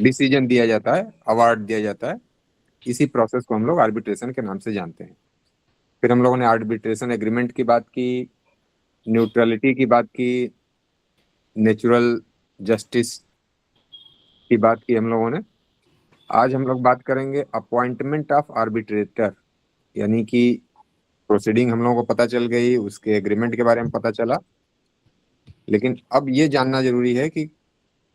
Decision दिया जाता है, अवार्ड दिया जाता है। इसी प्रोसेस को हम लोग आर्बिट्रेशन के नाम से जानते हैं। फिर हम लोगों ने आर्बिट्रेशन एग्रीमेंट की बात की, न्यूट्रलिटी की बात की, नेचुरल जस्टिस की बात की हम लोगों ने। आज हम लोग बात करेंगे अपॉइंटमेंट ऑफ आर्बिट्रेटर, यानी कि प्रोसीडिंग हम लोगों को पता चल गई, उसके एग्रीमेंट के बारे में पता चला, लेकिन अब ये जानना जरूरी है कि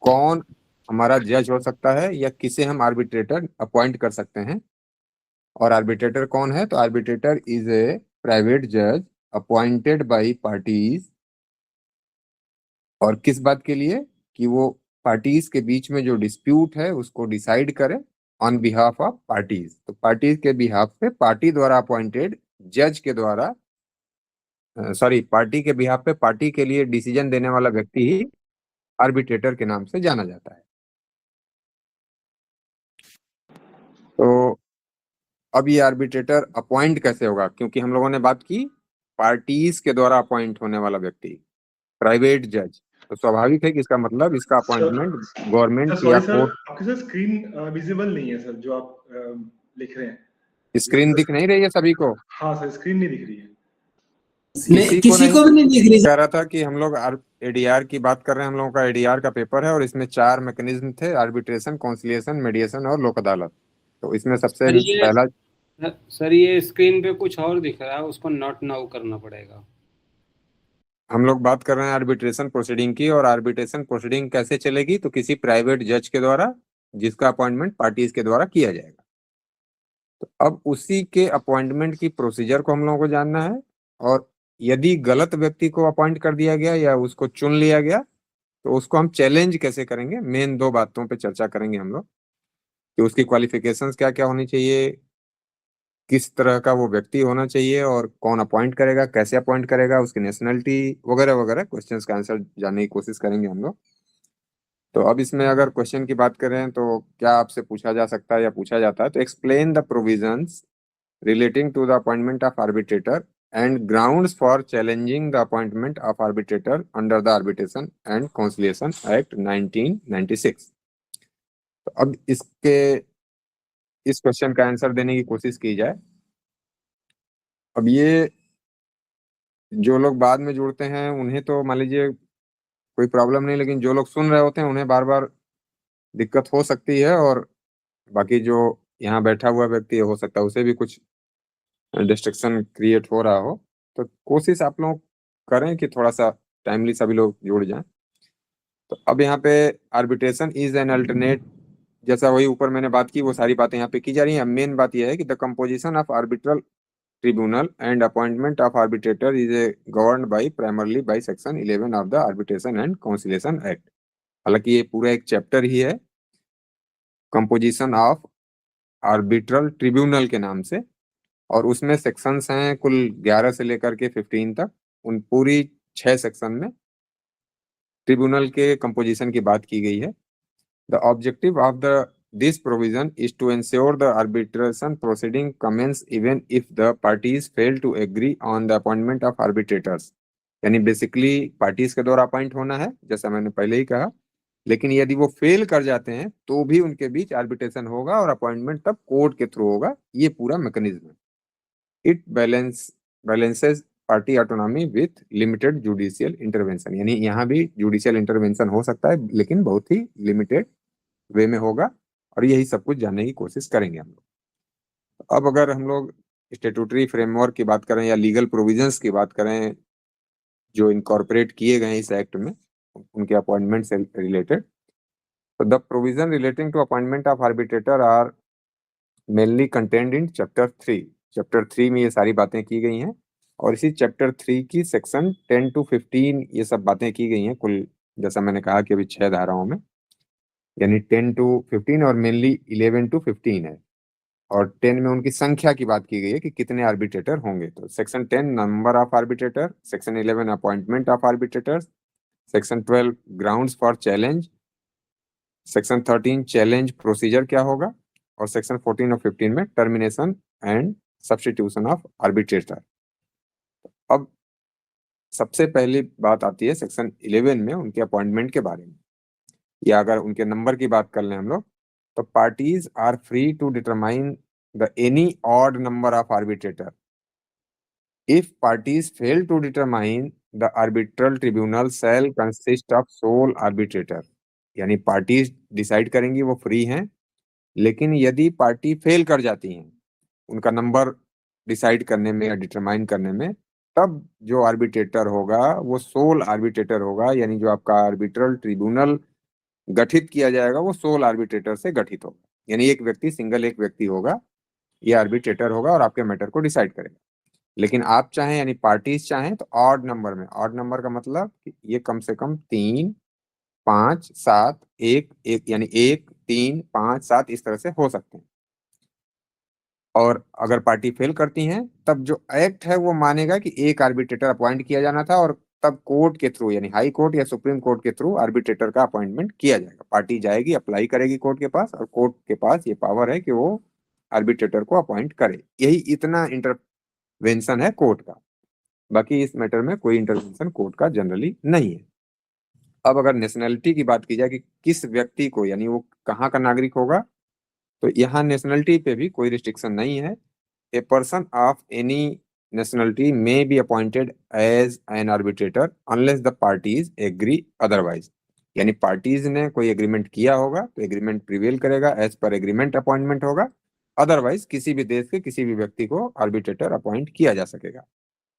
कौन हमारा जज हो सकता है या किसे हम आर्बिट्रेटर अपॉइंट कर सकते हैं। और आर्बिट्रेटर कौन है? तो आर्बिट्रेटर इज ए प्राइवेट जज अपॉइंटेड बाय पार्टीज। और किस बात के लिए? कि वो पार्टीज के बीच में जो डिस्प्यूट है उसको डिसाइड करे ऑन बिहाफ ऑफ पार्टीज। तो पार्टीज के बिहाफ पे पार्टी द्वारा अपॉइंटेड जज के द्वारा, सॉरी, पार्टी के बिहाफ पे पार्टी के लिए डिसीजन देने वाला व्यक्ति ही आर्बिट्रेटर के नाम से जाना जाता है। तो अब ये आर्बिट्रेटर अपॉइंट कैसे होगा? क्योंकि हम लोगों ने बात की पार्टीज के द्वारा अपॉइंट होने वाला व्यक्ति, प्राइवेट जज, तो स्वाभाविक है कि इसका मतलब इसका सर अपॉइंटमेंट गवर्नमेंट या सॉरी सर, कोर्ट। आपके सर स्क्रीन विजिबल नहीं है सर, जो आप लिख रहे हैं। स्क्रीन दिख नहीं रही है सभी को? हाँ सर, स्क्रीन नहीं दिख रही है। किसी को भी नहीं दिख रही। कह रहा था कि हम लोग एडीआर की बात कर रहे हैं। हम लोगों का एडीआर का पेपर है और इसमें 4 मैकेनिज्म थे: आर्बिट्रेशन, कॉन्सिलिएशन, मेडिएशन और लोक अदालत। तो इसमें सबसे पहला, सर ये स्क्रीन पे कुछ और दिख रहा है, उसको नॉट नाउ करना पड़ेगा। हम लोग बात कर रहे हैं आर्बिट्रेशन प्रोसीडिंग की। और आर्बिट्रेशन प्रोसीडिंग कैसे चलेगी? तो किसी प्राइवेट जज के द्वारा, जिसका अपॉइंटमेंट पार्टीज के द्वारा किया जाएगा। तो अब उसी के अपॉइंटमेंट की प्रोसीजर को हम लोगों को जानना है। और यदि गलत व्यक्ति को अपॉइंट कर दिया गया या उसको चुन लिया गया तो उसको हम चैलेंज कैसे करेंगे। मेन 2 बातों पे चर्चा करेंगे हम लोग, कि उसकी क्वालिफिकेशंस क्या क्या होनी चाहिए, किस तरह का वो व्यक्ति होना चाहिए, और कौन अपॉइंट करेगा, कैसे अपॉइंट करेगा, उसकी नेशनलिटी वगैरह वगैरह क्वेश्चंस का आंसर जानने की कोशिश करेंगे हम लोग। तो अब इसमें अगर क्वेश्चन की बात करें तो क्या आपसे पूछा जा सकता है या पूछा जाता है, तो explain the provisions relating to the appointment of arbitrator and grounds for challenging the appointment of arbitrator under the Arbitration and Conciliation Act 1996। तो अब इस क्वेश्चन का आंसर देने की कोशिश की जाए। अब ये जो लोग बाद में जुड़ते हैं उन्हें तो मान लीजिए कोई प्रॉब्लम नहीं, लेकिन जो लोग सुन रहे होते हैं उन्हें बार बार दिक्कत हो सकती है। और बाकी जो यहाँ बैठा हुआ व्यक्ति हो सकता है उसे भी कुछ डिस्ट्रक्शन क्रिएट हो रहा हो। तो कोशिश आप लोग करें कि थोड़ा सा टाइमली सभी लोग जुड़ जाएं। तो अब यहाँ पे आर्बिट्रेशन इज एन अल्टरनेट, जैसा वही ऊपर मैंने बात की वो सारी बातें यहाँ पे की जा रही हैं। मेन बात यह है कि the composition of arbitral tribunal and appointment of arbitrator is a governed bye primarily by section 11 of the arbitration and conciliation act. हालांकि ये पूरा एक चैप्टर ही है कंपोजिशन ऑफ आर्बिट्रल ट्रिब्यूनल के नाम से, और उसमें सेक्शंस हैं कुल 11 से लेकर के 15 तक। उन पूरी 6 सेक्शन में ट्रिब्यूनल के कंपोजिशन की बात की गई है। The objective of the this provision is to ensure the arbitration proceeding commence even if the parties fail to agree on the appointment of arbitrators. यानी बेसिकली पार्टीज के द्वारा अपॉइंट होना है, जैसा मैंने पहले ही कहा, लेकिन यदि वो फेल कर जाते हैं तो भी उनके बीच आर्बिट्रेशन होगा और अपॉइंटमेंट तब कोर्ट के थ्रू होगा। ये पूरा मैकेनिज्म है। It balances party autonomy with limited judicial intervention. यानी यहाँ भी जुडिशियल इंटरवेंशन हो सकता है, लेकिन बहुत ही लिमिटेड वे में होगा। और यही सब कुछ जानने की कोशिश करेंगे हम लोग। अब अगर हम लोग स्टेटूटरी फ्रेमवर्क की बात करें या लीगल प्रोविजंस की बात करें जो इनकॉर्पोरेट किए गए इस एक्ट में उनके अपॉइंटमेंट से रिलेटेड, तो the provision relating to appointment of arbitrator are mainly contained in chapter 3। Chapter 3 में ये सारी बातें की गई हैं, और इसी चैप्टर 3 की सेक्शन 10 to 15 ये सब बातें की गई हैं कुल, जैसा मैंने कहा कि अभी 6 धाराओं में, यानी 10 to 15 और मेनली 11 to 15 है। और 10 में उनकी संख्या की बात की गई है कि कितने आर्बिट्रेटर होंगे। तो section 10 number of arbitrator, section 11 appointment of arbitrators, section 12 grounds for challenge, section 13 challenge procedure क्या होगा, और सेक्शन 14 और 15 में termination and substitution of arbitrator. अब सबसे पहली बात आती है सेक्शन 11 में उनके अपॉइंटमेंट के बारे में, या अगर उनके नंबर की बात कर लें हम लोग तो parties are free to determine the any odd number of arbitrator. If parties fail to determine, the arbitral tribunal shall consist of sole arbitrator. यानी पार्टीज डिसाइड करेंगी वो फ्री हैं, लेकिन यदि पार्टी फेल कर जाती हैं उनका नंबर डिसाइड करने में या डिटरमाइन करने में, तब जो आर्बिट्रेटर होगा वो सोल आर्बिट्रेटर होगा। यानी जो आपका आर्बिट्रल ट्रिब्यूनल गठित किया जाएगा वो सोल आर्बिट्रेटर से गठित होगा। यानी एक व्यक्ति, सिंगल एक व्यक्ति होगा, ये आर्बिट्रेटर होगा और आपके मैटर को डिसाइड करेगा। लेकिन आप चाहें, यानी पार्टीज चाहें, तो ऑड नंबर में, ऑड नंबर का मतलब कि ये कम से कम 3, 5, 7, 1, 1, यानी 1, 3, 5, 7 इस तरह से हो सकते हैं। और अगर पार्टी फेल करती हैं तब जो एक्ट है वो मानेगा कि एक आर्बिट्रेटर अपॉइंट किया जाना था, और तब कोर्ट के थ्रू, यानी हाई कोर्ट या सुप्रीम कोर्ट के थ्रू आर्बिट्रेटर का अपॉइंटमेंट किया जाएगा। पार्टी जाएगी, अप्लाई करेगी कोर्ट के पास, और कोर्ट के पास ये पावर है कि वो आर्बिट्रेटर को अपॉइंट करे। यही इतना इंटरवेंशन है कोर्ट का। बाकी इस मैटर में कोई इंटरवेंशन कोर्ट का जनरली नहीं है। अब अगर नेशनलिटी की बात की जाए कि किस व्यक्ति को, यानी वो कहाँ का नागरिक होगा, तो यहाँ नेशनलिटी पे भी कोई रिस्ट्रिक्शन नहीं है। A person of any nationality may be appointed as an arbitrator unless the parties agree otherwise. यानी पार्टीज ने कोई एग्रीमेंट किया होगा तो एग्रीमेंट प्रिवेल करेगा, एज पर एग्रीमेंट अपॉइंटमेंट होगा। अदरवाइज किसी भी देश के किसी भी व्यक्ति को आर्बिट्रेटर अपॉइंट किया जा सकेगा।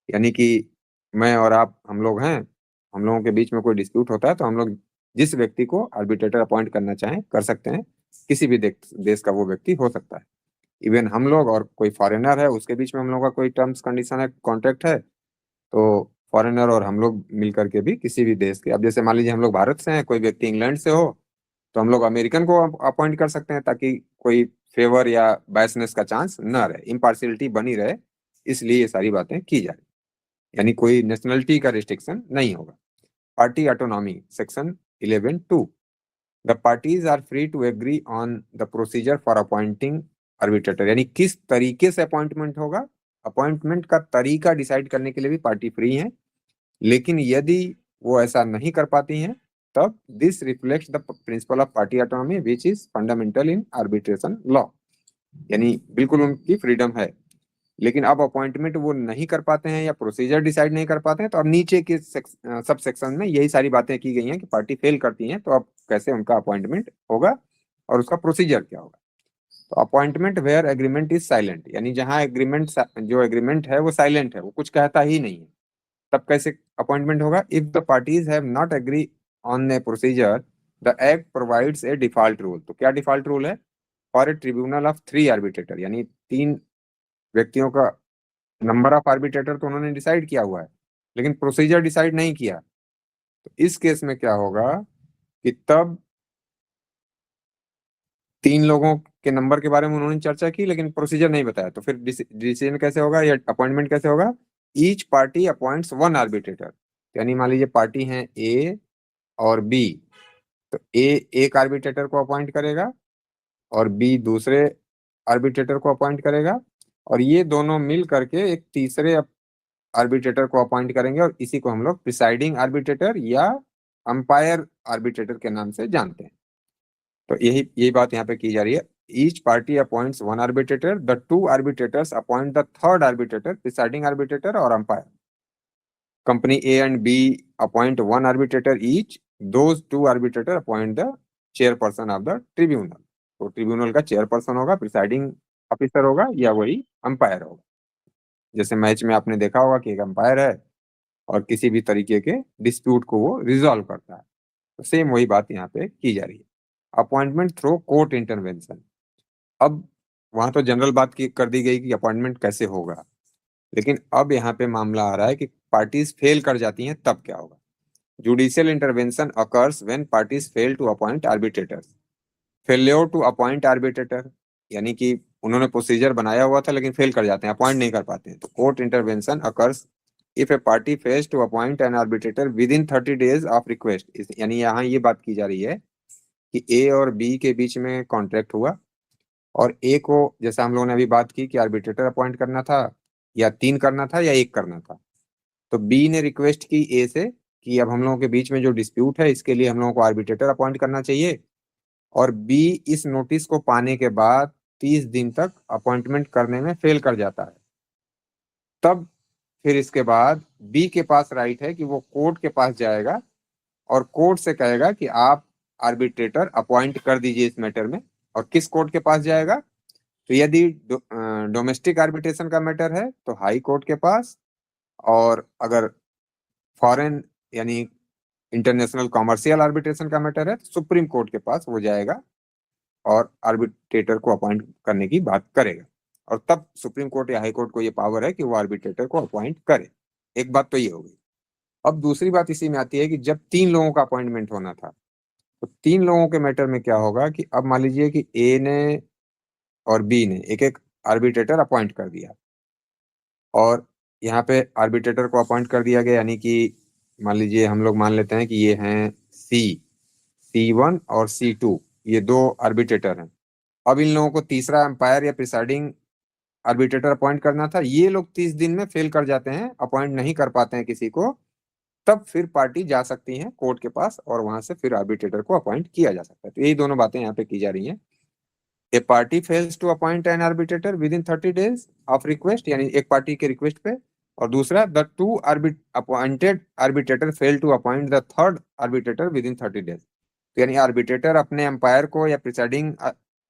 यानी कि मैं और आप, हम लोग हैं, हम लोगों के बीच में कोई डिस्प्यूट होता है तो हम लोग जिस व्यक्ति को आर्बिट्रेटर अपॉइंट करना चाहें कर सकते हैं। किसी भी देश का वो व्यक्ति हो सकता है। इवन हम लोग और कोई फॉरेनर है उसके बीच में हम लोग का कोई टर्म्स कंडीशन है, कॉन्ट्रैक्ट है, तो फॉरेनर और हम लोग मिल करके भी किसी भी देश के, अब जैसे मान लीजिए हम लोग भारत से हैं, कोई व्यक्ति इंग्लैंड से हो, तो हम लोग अमेरिकन को अपॉइंट कर सकते हैं ताकि कोई फेवर या बायसनेस का चांस न रहे, इम्पार्शियलिटी बनी रहे। इसलिए ये सारी बातें की जा रही, यानी कोई नेशनलिटी का रिस्ट्रिक्शन नहीं होगा। Party autonomy section 11(2). The parties are free to agree on the procedure for appointing arbitrator. यानी किस तरीके से अपॉइंटमेंट होगा, अपॉइंटमेंट का तरीका डिसाइड करने के लिए भी पार्टी फ्री है। लेकिन यदि वो ऐसा नहीं कर पाती हैं तब this reflects the principle of party autonomy which is fundamental in arbitration law. यानी बिल्कुल उनकी फ्रीडम है। लेकिन अब अपॉइंटमेंट वो नहीं कर पाते हैं या प्रोसीजर डिसाइड नहीं कर पाते हैं, तो अब नीचे के सब सेक्शन में यही सारी बातें की गई हैं कि पार्टी फेल करती हैं तो अब कैसे उनका अपॉइंटमेंट होगा और उसका प्रोसीजर क्या होगा। तो appointment where agreement is silent, यानी जहां एग्रीमेंट, जो एग्रीमेंट है वो साइलेंट है, वो कुछ कहता ही नहीं है, तब कैसे अपॉइंटमेंट होगा। If the parties have not agree on a procedure the act provides a default rule. तो क्या डिफॉल्ट रूल है? For a tribunal of 3 arbitrator, यानी 3 व्यक्तियों का नंबर ऑफ आर्बिट्रेटर तो उन्होंने डिसाइड किया हुआ है लेकिन प्रोसीजर डिसाइड नहीं किया। तो इस केस में क्या होगा कि तब 3 लोगों के नंबर के बारे में उन्होंने चर्चा की लेकिन प्रोसीजर नहीं बताया, तो फिर डिसीजन कैसे होगा या अपॉइंटमेंट कैसे होगा? Each party appoints 1 arbitrator. यानी मान लीजिए पार्टी है ए और बी, तो ए एक आर्बिट्रेटर को अपॉइंट करेगा और बी दूसरे आर्बिट्रेटर को अपॉइंट करेगा, और ये दोनों मिल करके एक तीसरे आर्बिट्रेटर को अपॉइंट करेंगे, और इसी को हम लोग प्रिसाइडिंग आर्बिट्रेटर या अंपायर आर्बिट्रेटर के नाम से जानते हैं। तो यही बात यहाँ पे की जा रही है। Each party appoints 1 arbitrator, the 2 arbitrators appoint the 3rd arbitrator, presiding arbitrator और umpire. Company A and B appoint 1 arbitrator each, those 2 arbitrator appoint the chairperson of the tribunal. तो ट्रिब्यूनल का चेयरपर्सन होगा, प्रिसाइडिंग ऑफिसर होगा या वही umpire होगा। जैसे match में आपने देखा होगा कि एक अंपायर है और किसी भी तरीके के डिस्प्यूट को वो रिजॉल्व करता है, तो सेम वही बात यहाँ पे की जा रही है। Appointment through court intervention. अब वहां तो जनरल बात की कर दी गई कि अपॉइंटमेंट कैसे होगा, लेकिन अब यहाँ पे मामला आ रहा है कि पार्टीज फेल कर जाती हैं तब क्या होगा। Judicial intervention occurs when parties fail to appoint arbitrators. Failure to appoint arbitrator, यानी कि उन्होंने प्रोसीजर बनाया हुआ था लेकिन फेल कर जाते हैं, अपॉइंट नहीं कर पाते हैं, तो court intervention occurs if a party fails to appoint an arbitrator within 30 days of request. यानी यहाँ ये बात की जा रही है कि ए और बी के बीच में कॉन्ट्रैक्ट हुआ और ए को, जैसा हम लोगों ने अभी बात की कि आर्बिट्रेटर अपॉइंट करना था या 3 करना था या 1 करना था, तो बी ने रिक्वेस्ट की ए से कि अब हम लोगों के बीच में जो डिस्प्यूट है इसके लिए हम लोगों को आर्बिट्रेटर अपॉइंट करना चाहिए, और बी इस नोटिस को पाने के बाद 30 दिन तक अपॉइंटमेंट करने में फेल कर जाता है, तब फिर इसके बाद बी के पास राइट है कि वो कोर्ट के पास जाएगा और कोर्ट से कहेगा कि आप आर्बिट्रेटर अपॉइंट कर दीजिए इस मैटर में। और किस कोर्ट के पास जाएगा? तो यदि डोमेस्टिक आर्बिट्रेशन का मैटर है तो हाई कोर्ट के पास, और अगर फॉरेन यानी इंटरनेशनल कॉमर्शियल आर्बिट्रेशन का मैटर है तो सुप्रीम कोर्ट के पास वो जाएगा और आर्बिट्रेटर को अपॉइंट करने की बात करेगा। और तब सुप्रीम कोर्ट या हाई कोर्ट को ये पावर है कि वो आर्बिट्रेटर को अपॉइंट करे। एक बात तो ये हो गई। अब दूसरी बात इसी में आती है कि जब 3 लोगों का अपॉइंटमेंट होना था तो 3 लोगों के मैटर में क्या होगा कि अब मान लीजिए कि ए ने और बी ने एक एक आर्बिट्रेटर अपॉइंट कर दिया, और यहाँ पे आर्बिट्रेटर को अपॉइंट कर दिया गया, यानी कि मान लीजिए हम लोग मान लेते हैं कि ये हैं C1 और C2, ये 2 आर्बिट्रेटर हैं। अब इन लोगों को तीसरा एम्पायर या प्रिसाइडिंग आर्बिट्रेटर अपॉइंट करना था, ये लोग 30 दिन में फेल कर जाते हैं, अपॉइंट नहीं कर पाते हैं किसी को, तब फिर पार्टी जा सकती है कोर्ट के पास और वहां से फिर आर्बिट्रेटर को अपॉइंट किया जा सकता है। तो यही दोनों बातें यहाँ पे की जा रही हैं। A party fails to appoint an arbitrator within 30 days of request, यानी एक पार्टी के रिक्वेस्ट पे, और दूसरा the 2 appointed arbitrator fail to appoint the third arbitrator within 30 days. यानी आर्बिट्रेटर अपने एम्पायर को या प्रिसाइडिंग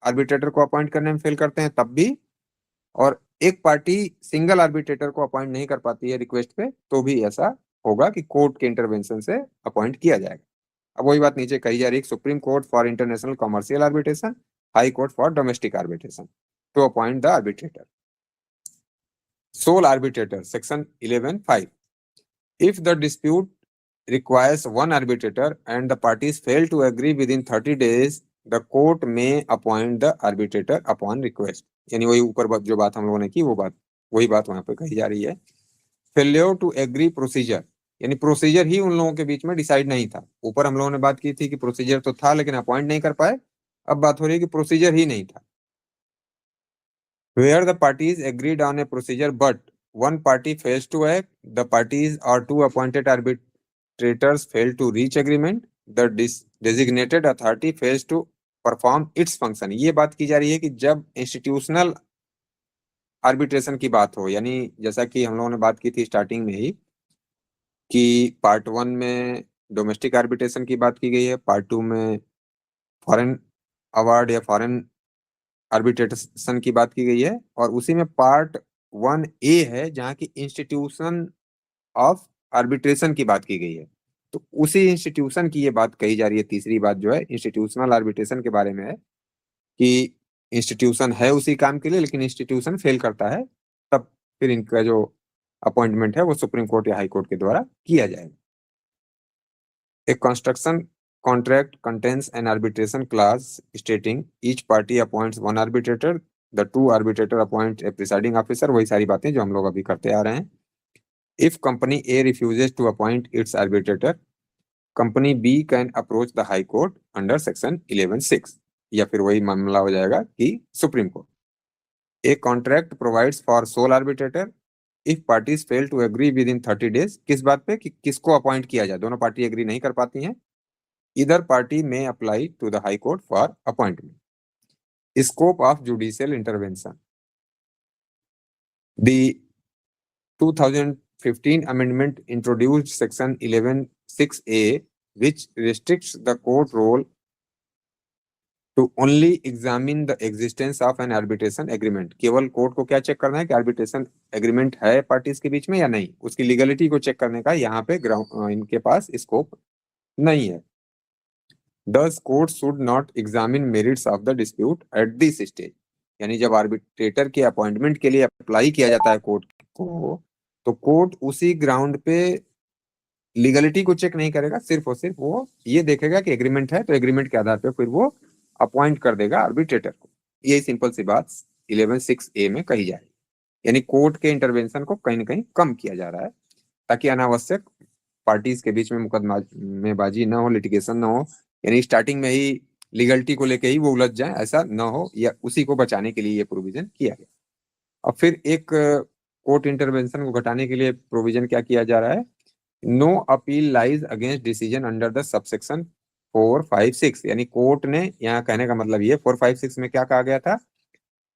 आर्बिट्रेटर को अपॉइंट करने में फेल करते हैं तब भी, और एक पार्टी सिंगल आर्बिट्रेटर को अपॉइंट नहीं कर पाती है रिक्वेस्ट पे तो भी ऐसा होगा कि कोर्ट के इंटरवेंशन से अपॉइंट किया जाएगा। अब वही बात नीचे कही जा रही है, supreme court for international commercial arbitration, high court for domestic arbitration to appoint the arbitrator. Sole arbitrator section 11(5). If the dispute requires one arbitrator and the parties fail to agree within 30 days, the court may appoint the arbitrator upon request। यानी वही ऊपर जो बात हम लोगों ने की वो बात वही बात वहां पे कही जा रही है। फेल्योर टू एग्री प्रोसीजर, यानी प्रोसीजर ही उन लोगों के बीच में डिसाइड नहीं था। ऊपर हम लोगों ने बात की थी कि प्रोसीजर तो था लेकिन अपॉइंट नहीं कर पाए, अब बात हो रही है कि प्रोसीजर ही नहीं था। Where the parties agreed on a procedure but one party fails to act, the parties or 2 appointed arbitrators fail to reach agreement, the designated authority fails to perform its function। ये बात की जा रही है कि जब इंस्टीट्यूशनल आर्बिट्रेशन की बात हो, यानी जैसा कि हम लोगों ने बात की थी स्टार्टिंग में ही कि पार्ट 1 में डोमेस्टिक आर्बिट्रेशन की बात की गई है, पार्ट 2 में फॉरेन अवार्ड या फॉरेन आर्बिट्रेशन की बात की गई है, और उसी में पार्ट 1A है जहां की इंस्टीट्यूशन ऑफ आर्बिट्रेशन की बात की गई है। तो उसी इंस्टीट्यूशन की ये बात कही जा रही है। तीसरी बात जो है इंस्टीट्यूशनल आर्बिट्रेशन के बारे में है कि इंस्टीट्यूशन है उसी काम के लिए लेकिन इंस्टीट्यूशन फेल करता है, तब फिर इनका जो अपॉइंटमेंट है वो सुप्रीम कोर्ट या हाई कोर्ट के द्वारा किया जाएगा। एक construction contract contains an arbitration clause stating each party appoints one arbitrator, the 2 arbitrator appoint a presiding officer, वही सारी बातें जो हम लोग अभी करते आ रहे हैं। If company A refuses to appoint its arbitrator, company B can approach the high court under section 11(6), या फिर वही मामला हो जाएगा कि supreme court. A contract provides for sole arbitrator if parties fail to agree within 30 days, किस बात पे कि किसको अपॉइंट किया जाए, दोनों पार्टी एग्री नहीं कर पाती हैं, either party may apply to the high court for appointment. Scope of judicial intervention. The 2015 amendment introduced section 11(6)(a) which restricts the court role to only examine the existence of an arbitration agreement। केवल court को क्या check करना है कि arbitration agreement है parties के बीच में या नहीं, उसकी लीगलिटी को चेक करने का यहाँ पे इनके पास स्कोप नहीं है। Thus, court should not examine merits of the dispute at this stage। यानी जब आर्बिट्रेटर के अपॉइंटमेंट के लिए अप्लाई किया जाता है कोर्ट को, तो कोर्ट उसी ग्राउंड पे लीगलिटी को चेक नहीं करेगा, सिर्फ और सिर्फ वो ये देखेगा कि एग्रीमेंट है तो एग्रीमेंट के आधार पे फिर वो अपॉइंट कर देगा आर्बिट्रेटर को। ये सिंपल सी बात 11(6)(a) में कही जा रही है। यानी कोर्ट के इंटरवेंशन को कहीं ना कहीं कम किया जा रहा है ताकि अनावश्यक पार्टीज के बीच में मुकदमेबाजी ना हो, लिटिगेशन ना हो, यानी स्टार्टिंग में ही लीगलिटी को लेके ही वो उलझ जाए, ऐसा ना हो, या उसी को बचाने के लिए ये प्रोविजन किया गया। अब फिर एक कोर्ट इंटरवेंशन को घटाने के लिए प्रोविजन क्या किया जा रहा है, no appeal lies against decision under the subsection 4, 5, 6, यानी कोर्ट ने, यहाँ कहने का मतलब ये 4, 5, 6 में क्या कहा गया था,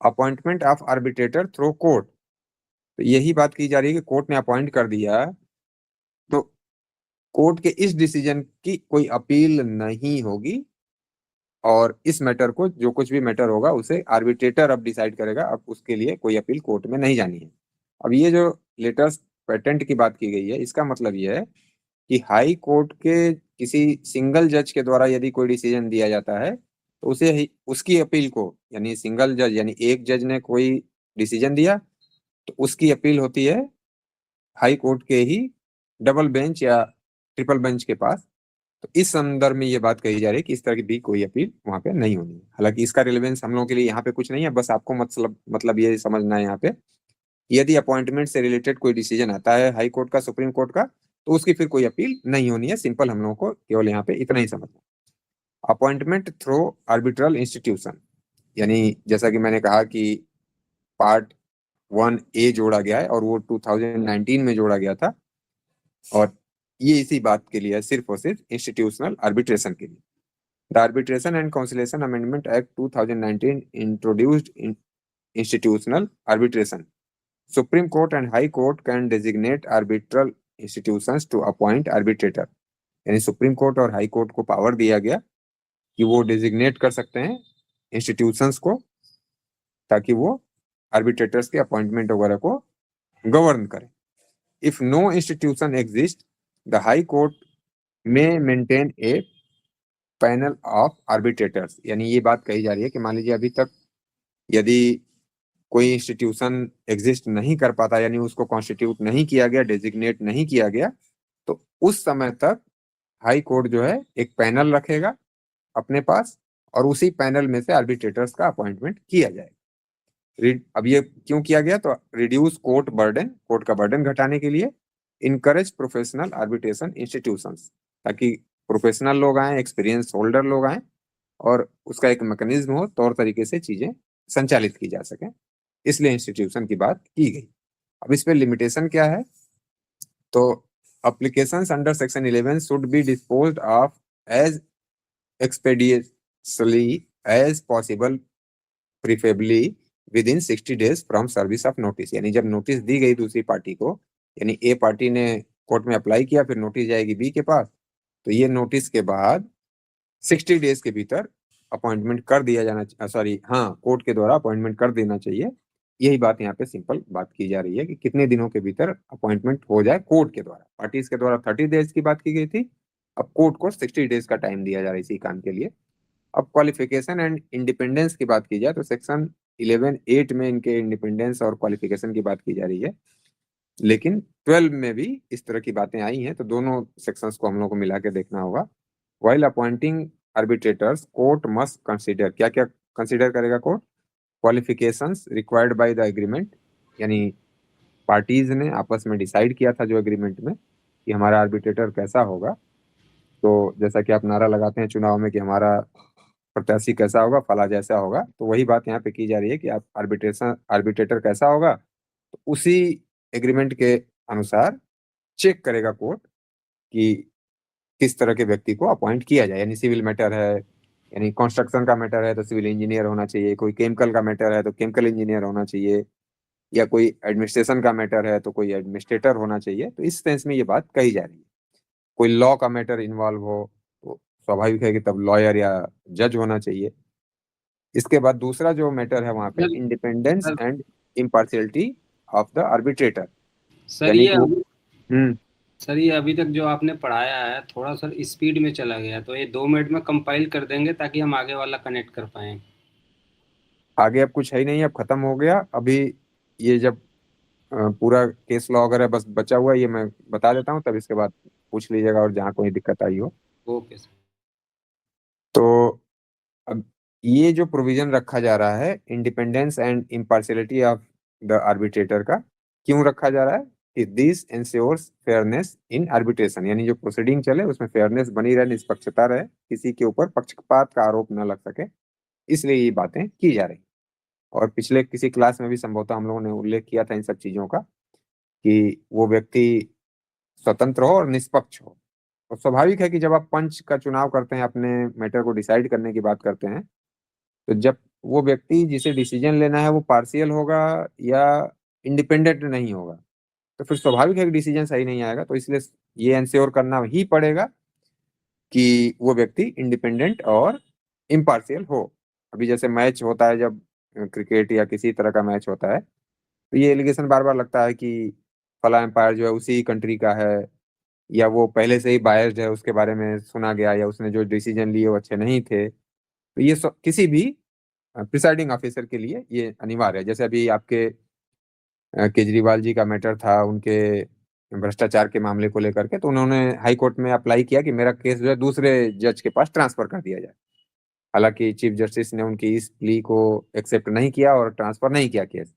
appointment of arbitrator through court. तो यही बात की जा रही है कि कोर्ट ने अपॉइंट कर दिया तो कोर्ट के इस डिसीजन की कोई अपील नहीं होगी, और इस मैटर को, जो कुछ भी मैटर होगा उसे आर्बिट्रेटर अब डिसाइड करेगा, अब उसके लिए कोई अपील कोर्ट में नहीं जानी है। अब ये जो लेटेस्ट पेटेंट की बात की गई है, इसका मतलब ये है कि हाई कोर्ट के किसी सिंगल जज के द्वारा यदि कोई डिसीजन दिया जाता है तो उसे उसकी अपील को, यानी सिंगल जज यानी एक जज ने कोई डिसीजन दिया तो उसकी अपील होती है हाई कोर्ट के ही डबल बेंच या ट्रिपल बेंच के पास। तो इस संदर्भ में ये बात कही जा रही है कि इस तरह की भी कोई अपील वहां पे नहीं होनी है। हालांकि इसका रिलेवेंस हम लोगों के लिए यहाँ पे कुछ नहीं है, बस आपको मतलब ये समझना है यहाँ पे, यदि अपॉइंटमेंट से रिलेटेड कोई डिसीजन आता है हाई कोर्ट का, सुप्रीम कोर्ट का, तो उसकी फिर कोई अपील नहीं होनी है। सिंपल हम लोगों को केवल यहाँ पे इतना ही समझना। अपॉइंटमेंट थ्रू आर्बिट्रल इंस्टीट्यूशन, यानी जैसा कि मैंने कहा कि पार्ट 1A जोड़ा गया है और वो 2019 में जोड़ा गया था, और ये इसी बात के लिए है, सिर्फ और सिर्फ इंस्टीट्यूशनल आर्बिट्रेशन के लिए। The arbitration and conciliation amendment act 2019 introduced institutional arbitration. Supreme Court and High Court can designate arbitral institutions to appoint arbitrator। यानी सुप्रीम कोर्ट और हाई कोर्ट को पावर दिया गया कि वो डिजिग्नेट कर सकते हैं इंस्टीट्यूशंस को, ताकि वो आर्बिट्रेटर्स के अपॉइंटमेंट वगैरह को गवर्न करें। If no institution exist, the high court may maintain a panel of arbitrators. यानी ये बात कही जा रही है कि मान लीजिए अभी तक यदि कोई इंस्टीट्यूशन एग्जिस्ट नहीं कर पाता, यानी उसको कॉन्स्टिट्यूट नहीं किया गया, डेजिग्नेट नहीं किया गया, तो उस समय तक हाई कोर्ट जो है एक पैनल रखेगा अपने पास, और उसी पैनल में से आर्बिट्रेटर्स का अपॉइंटमेंट किया जाएगा। अब ये क्यों किया गया, तो रिड्यूस कोर्ट बर्डन, कोर्ट का बर्डन घटाने के लिए, इनकरेज प्रोफेशनल आर्बिट्रेशन इंस्टीट्यूशंस, ताकि प्रोफेशनल लोग आए, एक्सपीरियंस होल्डर लोग आए, और उसका एक मैकेनिज्म हो, तौर तरीके से चीजें संचालित की जा सके, इसलिए इंस्टीट्यूशन की बात की गई। अब इस पे लिमिटेशन क्या है, तो applications under section 11 should be disposed of as expeditiously as possible, preferably within 60 days from service of notice। यानी जब नोटिस दी गई दूसरी पार्टी को, यानी ए पार्टी ने कोर्ट में अप्लाई किया, फिर नोटिस जाएगी बी के पास, तो ये नोटिस के बाद 60 डेज के भीतर अपॉइंटमेंट कर दिया जाना, कोर्ट के द्वारा अपॉइंटमेंट कर देना चाहिए। यही बात यहाँ पे सिंपल बात की जा रही है कि कितने दिनों के भीतर अपॉइंटमेंट हो जाए कोर्ट के द्वारा। पार्टीज के द्वारा 30 डेज की बात की गई थी, अब कोर्ट को 60 डेज का टाइम दिया जा रहा है इसी काम के लिए। अब क्वालिफिकेशन एंड इंडिपेंडेंस की बात की जाए तो सेक्शन 11(8) में इनके इंडिपेंडेंस और क्वालिफिकेशन की बात की जा रही है, लेकिन 12 में भी इस तरह की बातें आई हैं, तो दोनों सेक्शंस को हम लोग को मिला के देखना होगा। While appointing arbitrators, court must consider, क्या क्या कंसीडर करेगा court, qualifications required by the agreement, यानी पार्टीज ने आपस में डिसाइड किया था जो एग्रीमेंट में कि हमारा आर्बिट्रेटर कैसा होगा। तो जैसा कि आप नारा लगाते हैं चुनाव में कि हमारा प्रत्याशी कैसा होगा, फला जैसा होगा, तो वही बात यहाँ पे की जा रही है कि आप आर्बिट्रेटर कैसा होगा, तो उसी एग्रीमेंट के अनुसार चेक करेगा कोर्ट कि किस तरह के व्यक्ति को अपॉइंट किया जाए। यानी सिविल मैटर है, यानी कंस्ट्रक्शन का मैटर है तो सिविल इंजीनियर होना चाहिए, कोई केमिकल का मैटर है तो केमिकल इंजीनियर होना चाहिए, या कोई एडमिनिस्ट्रेशन का मैटर है तो कोई एडमिनिस्ट्रेटर होना चाहिए। तो इस सेंस में ये बात कही जा रही है। कोई लॉ का मैटर इन्वॉल्व हो तो स्वाभाविक है कि तब लॉयर या जज होना चाहिए। इसके बाद दूसरा जो मैटर है वहां पे, sir independence sir and impartiality of the arbitrator, sir यानी ये कि सर ये अभी तक जो आपने पढ़ाया है थोड़ा सर स्पीड में चला गया, तो ये 2 मिनट में कंपाइल कर देंगे ताकि हम आगे वाला कनेक्ट कर पाए। आगे अब कुछ है ही नहीं, अब खत्म हो गया। अभी ये जब पूरा केस लॉ वगैरह बस बचा हुआ है, ये मैं बता देता हूँ, तब इसके बाद पूछ लीजिएगा और जहाँ कोई दिक्कत आई हो। Okay sir. तो अब ये जो प्रोविजन रखा जा रहा है independence and impartiality of the arbitrator का, क्यों रखा जा रहा है कि this ensures fairness in arbitration, यानी जो प्रोसीडिंग चले उसमें फेयरनेस बनी रहे, निष्पक्षता रहे, किसी के ऊपर पक्षपात का आरोप न लग सके, इसलिए ये बातें की जा रही। और पिछले किसी क्लास में भी संभवतः हम लोगों ने उल्लेख किया था इन सब चीजों का कि वो व्यक्ति स्वतंत्र हो और निष्पक्ष हो, और स्वाभाविक है कि जब आप पंच का चुनाव करते हैं, अपने मैटर को डिसाइड करने की बात करते हैं, तो जब वो व्यक्ति जिसे डिसीजन लेना है वो पार्शियल होगा या इंडिपेंडेंट नहीं होगा, तो फिर स्वाभाविक है कि डिसीजन सही नहीं आएगा। तो इसलिए ये इंश्योर करना ही पड़ेगा कि वो व्यक्ति इंडिपेंडेंट और इम्पार्शियल हो। अभी जैसे मैच होता है, जब क्रिकेट या किसी तरह का मैच होता है, तो ये एलिगेशन बार बार लगता है कि फला एम्पायर जो है उसी कंट्री का है, या वो पहले से ही बायस्ड है, उसके बारे में सुना गया, या उसने जो डिसीजन लिए वो अच्छे नहीं थे। तो ये किसी भी प्रिसाइडिंग ऑफिसर के लिए ये अनिवार्य है। जैसे अभी आपके केजरीवाल जी का मैटर था, उनके भ्रष्टाचार के मामले को लेकर के, तो उन्होंने हाई कोर्ट में अप्लाई किया कि मेरा केस जो है दूसरे जज के पास ट्रांसफर कर दिया जाए। हालांकि चीफ जस्टिस ने उनकी इस प्ली को एक्सेप्ट नहीं किया और ट्रांसफर नहीं किया केस।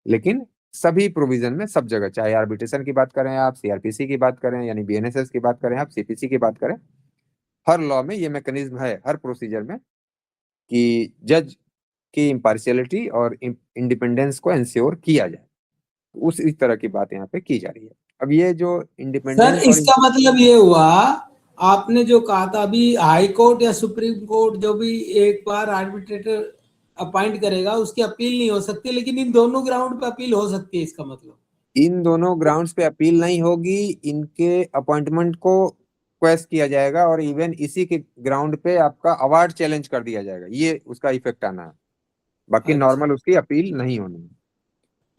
लेकिन सभी प्रोविजन में सब जगह, चाहे आर्बिट्रेशन की बात करें आप, सीआरपीसी की बात करें यानी बीएनएसएस की बात करें आप, सीपीसी की बात करें, हर लॉ में ये मैकेनिज्म है, हर प्रोसीजर में, कि जज की इम्पार्शियलिटी और इंडिपेंडेंस को इंश्योर किया जाए। उस इस तरह की बात यहाँ पे की जा रही है। अब ये जो सर इंडिपेंडेंस इसका मतलब ये हुआ, आपने जो कहा था अभी हाई कोर्ट या सुप्रीम कोर्ट जो भी एक बार आर्बिट्रेटर अपॉइंट करेगा उसकी अपील नहीं हो सकती, लेकिन इन दोनों ग्राउंड पे अपील हो सकती है। इसका मतलब इन दोनों ग्राउंड्स पे अपील नहीं होगी, इनके अपॉइंटमेंट को क्वेश्चन किया जाएगा, और इवन इसी के ग्राउंड पे आपका अवार्ड चैलेंज कर दिया जाएगा, ये उसका इफेक्ट आना है। बाकी अच्छा। नॉर्मल उसकी अपील नहीं होनी है।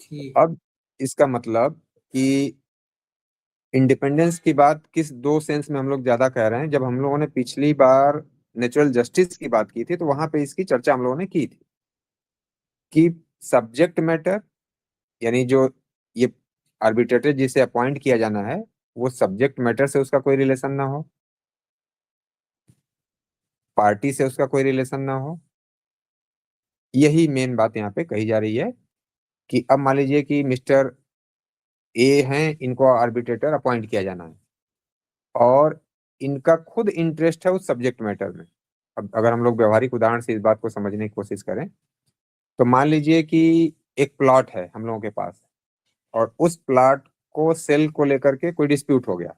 ठीक। अब इसका मतलब कि इंडिपेंडेंस की बात किस दो सेंस में हम लोग ज्यादा कह रहे हैं, जब हम लोगों ने पिछली बार नेचुरल जस्टिस की बात की थी, तो वहां पे इसकी चर्चा हम लोगों ने की थी कि सब्जेक्ट मैटर, यानी जो ये आर्बिट्रेटर जिसे अपॉइंट किया जाना है, वो सब्जेक्ट मैटर से उसका कोई रिलेशन ना हो, पार्टी से उसका कोई रिलेशन ना हो। यही मेन बात यहाँ पे कही जा रही है कि अब मान लीजिए कि मिस्टर ए हैं, इनको आर्बिट्रेटर अपॉइंट किया जाना है, और इनका खुद इंटरेस्ट है उस सब्जेक्ट मैटर में। अब अगर हम लोग व्यवहारिक उदाहरण से इस बात को समझने की कोशिश करें, तो मान लीजिए कि एक प्लॉट है हम लोगों के पास, और उस प्लॉट को सेल को लेकर के कोई डिस्प्यूट हो गया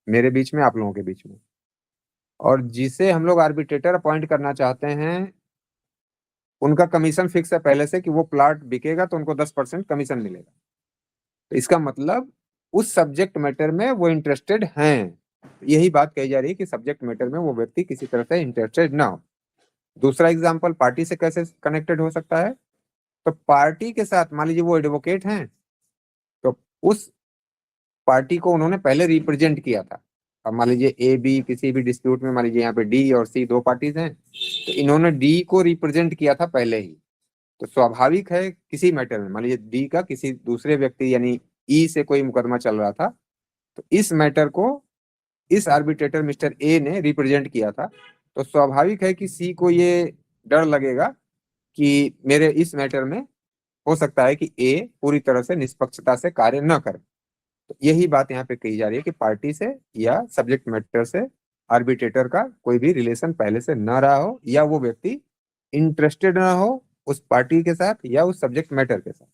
मेरे बीच में, आप लोगों के बीच में, और जिसे हम लोग आर्बिट्रेटर अपॉइंट करना चाहते हैं, उनका कमीशन फिक्स है पहले से कि वो प्लॉट बिकेगा तो उनको 10% कमीशन मिलेगा। तो इसका मतलब उस सब्जेक्ट मैटर में वो इंटरेस्टेड हैं। यही बात कही जा रही है कि सब्जेक्ट मैटर में वो व्यक्ति किसी तरह से इंटरेस्टेड ना हो। दूसरा एग्जांपल पार्टी से कैसे कनेक्टेड हो सकता है, तो पार्टी के साथ मान लीजिए वो एडवोकेट हैं, तो उस पार्टी को उन्होंने पहले रिप्रेजेंट किया था। अब मान लीजिए ए बी किसी भी डिस्प्यूट में, मान लीजिए यहाँ पे डी और सी दो पार्टीज हैं, तो इन्होंने डी को रिप्रेजेंट किया था पहले ही। तो स्वाभाविक है किसी मैटर में मान लीजिए डी का किसी दूसरे व्यक्ति यानी ई से कोई मुकदमा चल रहा था, तो इस मैटर को इस आर्बिट्रेटर मिस्टर ए ने रिप्रेजेंट किया था, तो स्वाभाविक है कि सी को ये डर लगेगा कि मेरे इस मैटर में हो सकता है कि ए पूरी तरह से निष्पक्षता से कार्य न करे। तो यही बात यहाँ पे कही जा रही है कि पार्टी से या सब्जेक्ट मैटर से आर्बिट्रेटर का कोई भी रिलेशन पहले से न रहा हो, या वो व्यक्ति इंटरेस्टेड ना हो उस पार्टी के साथ या उस सब्जेक्ट मैटर के साथ।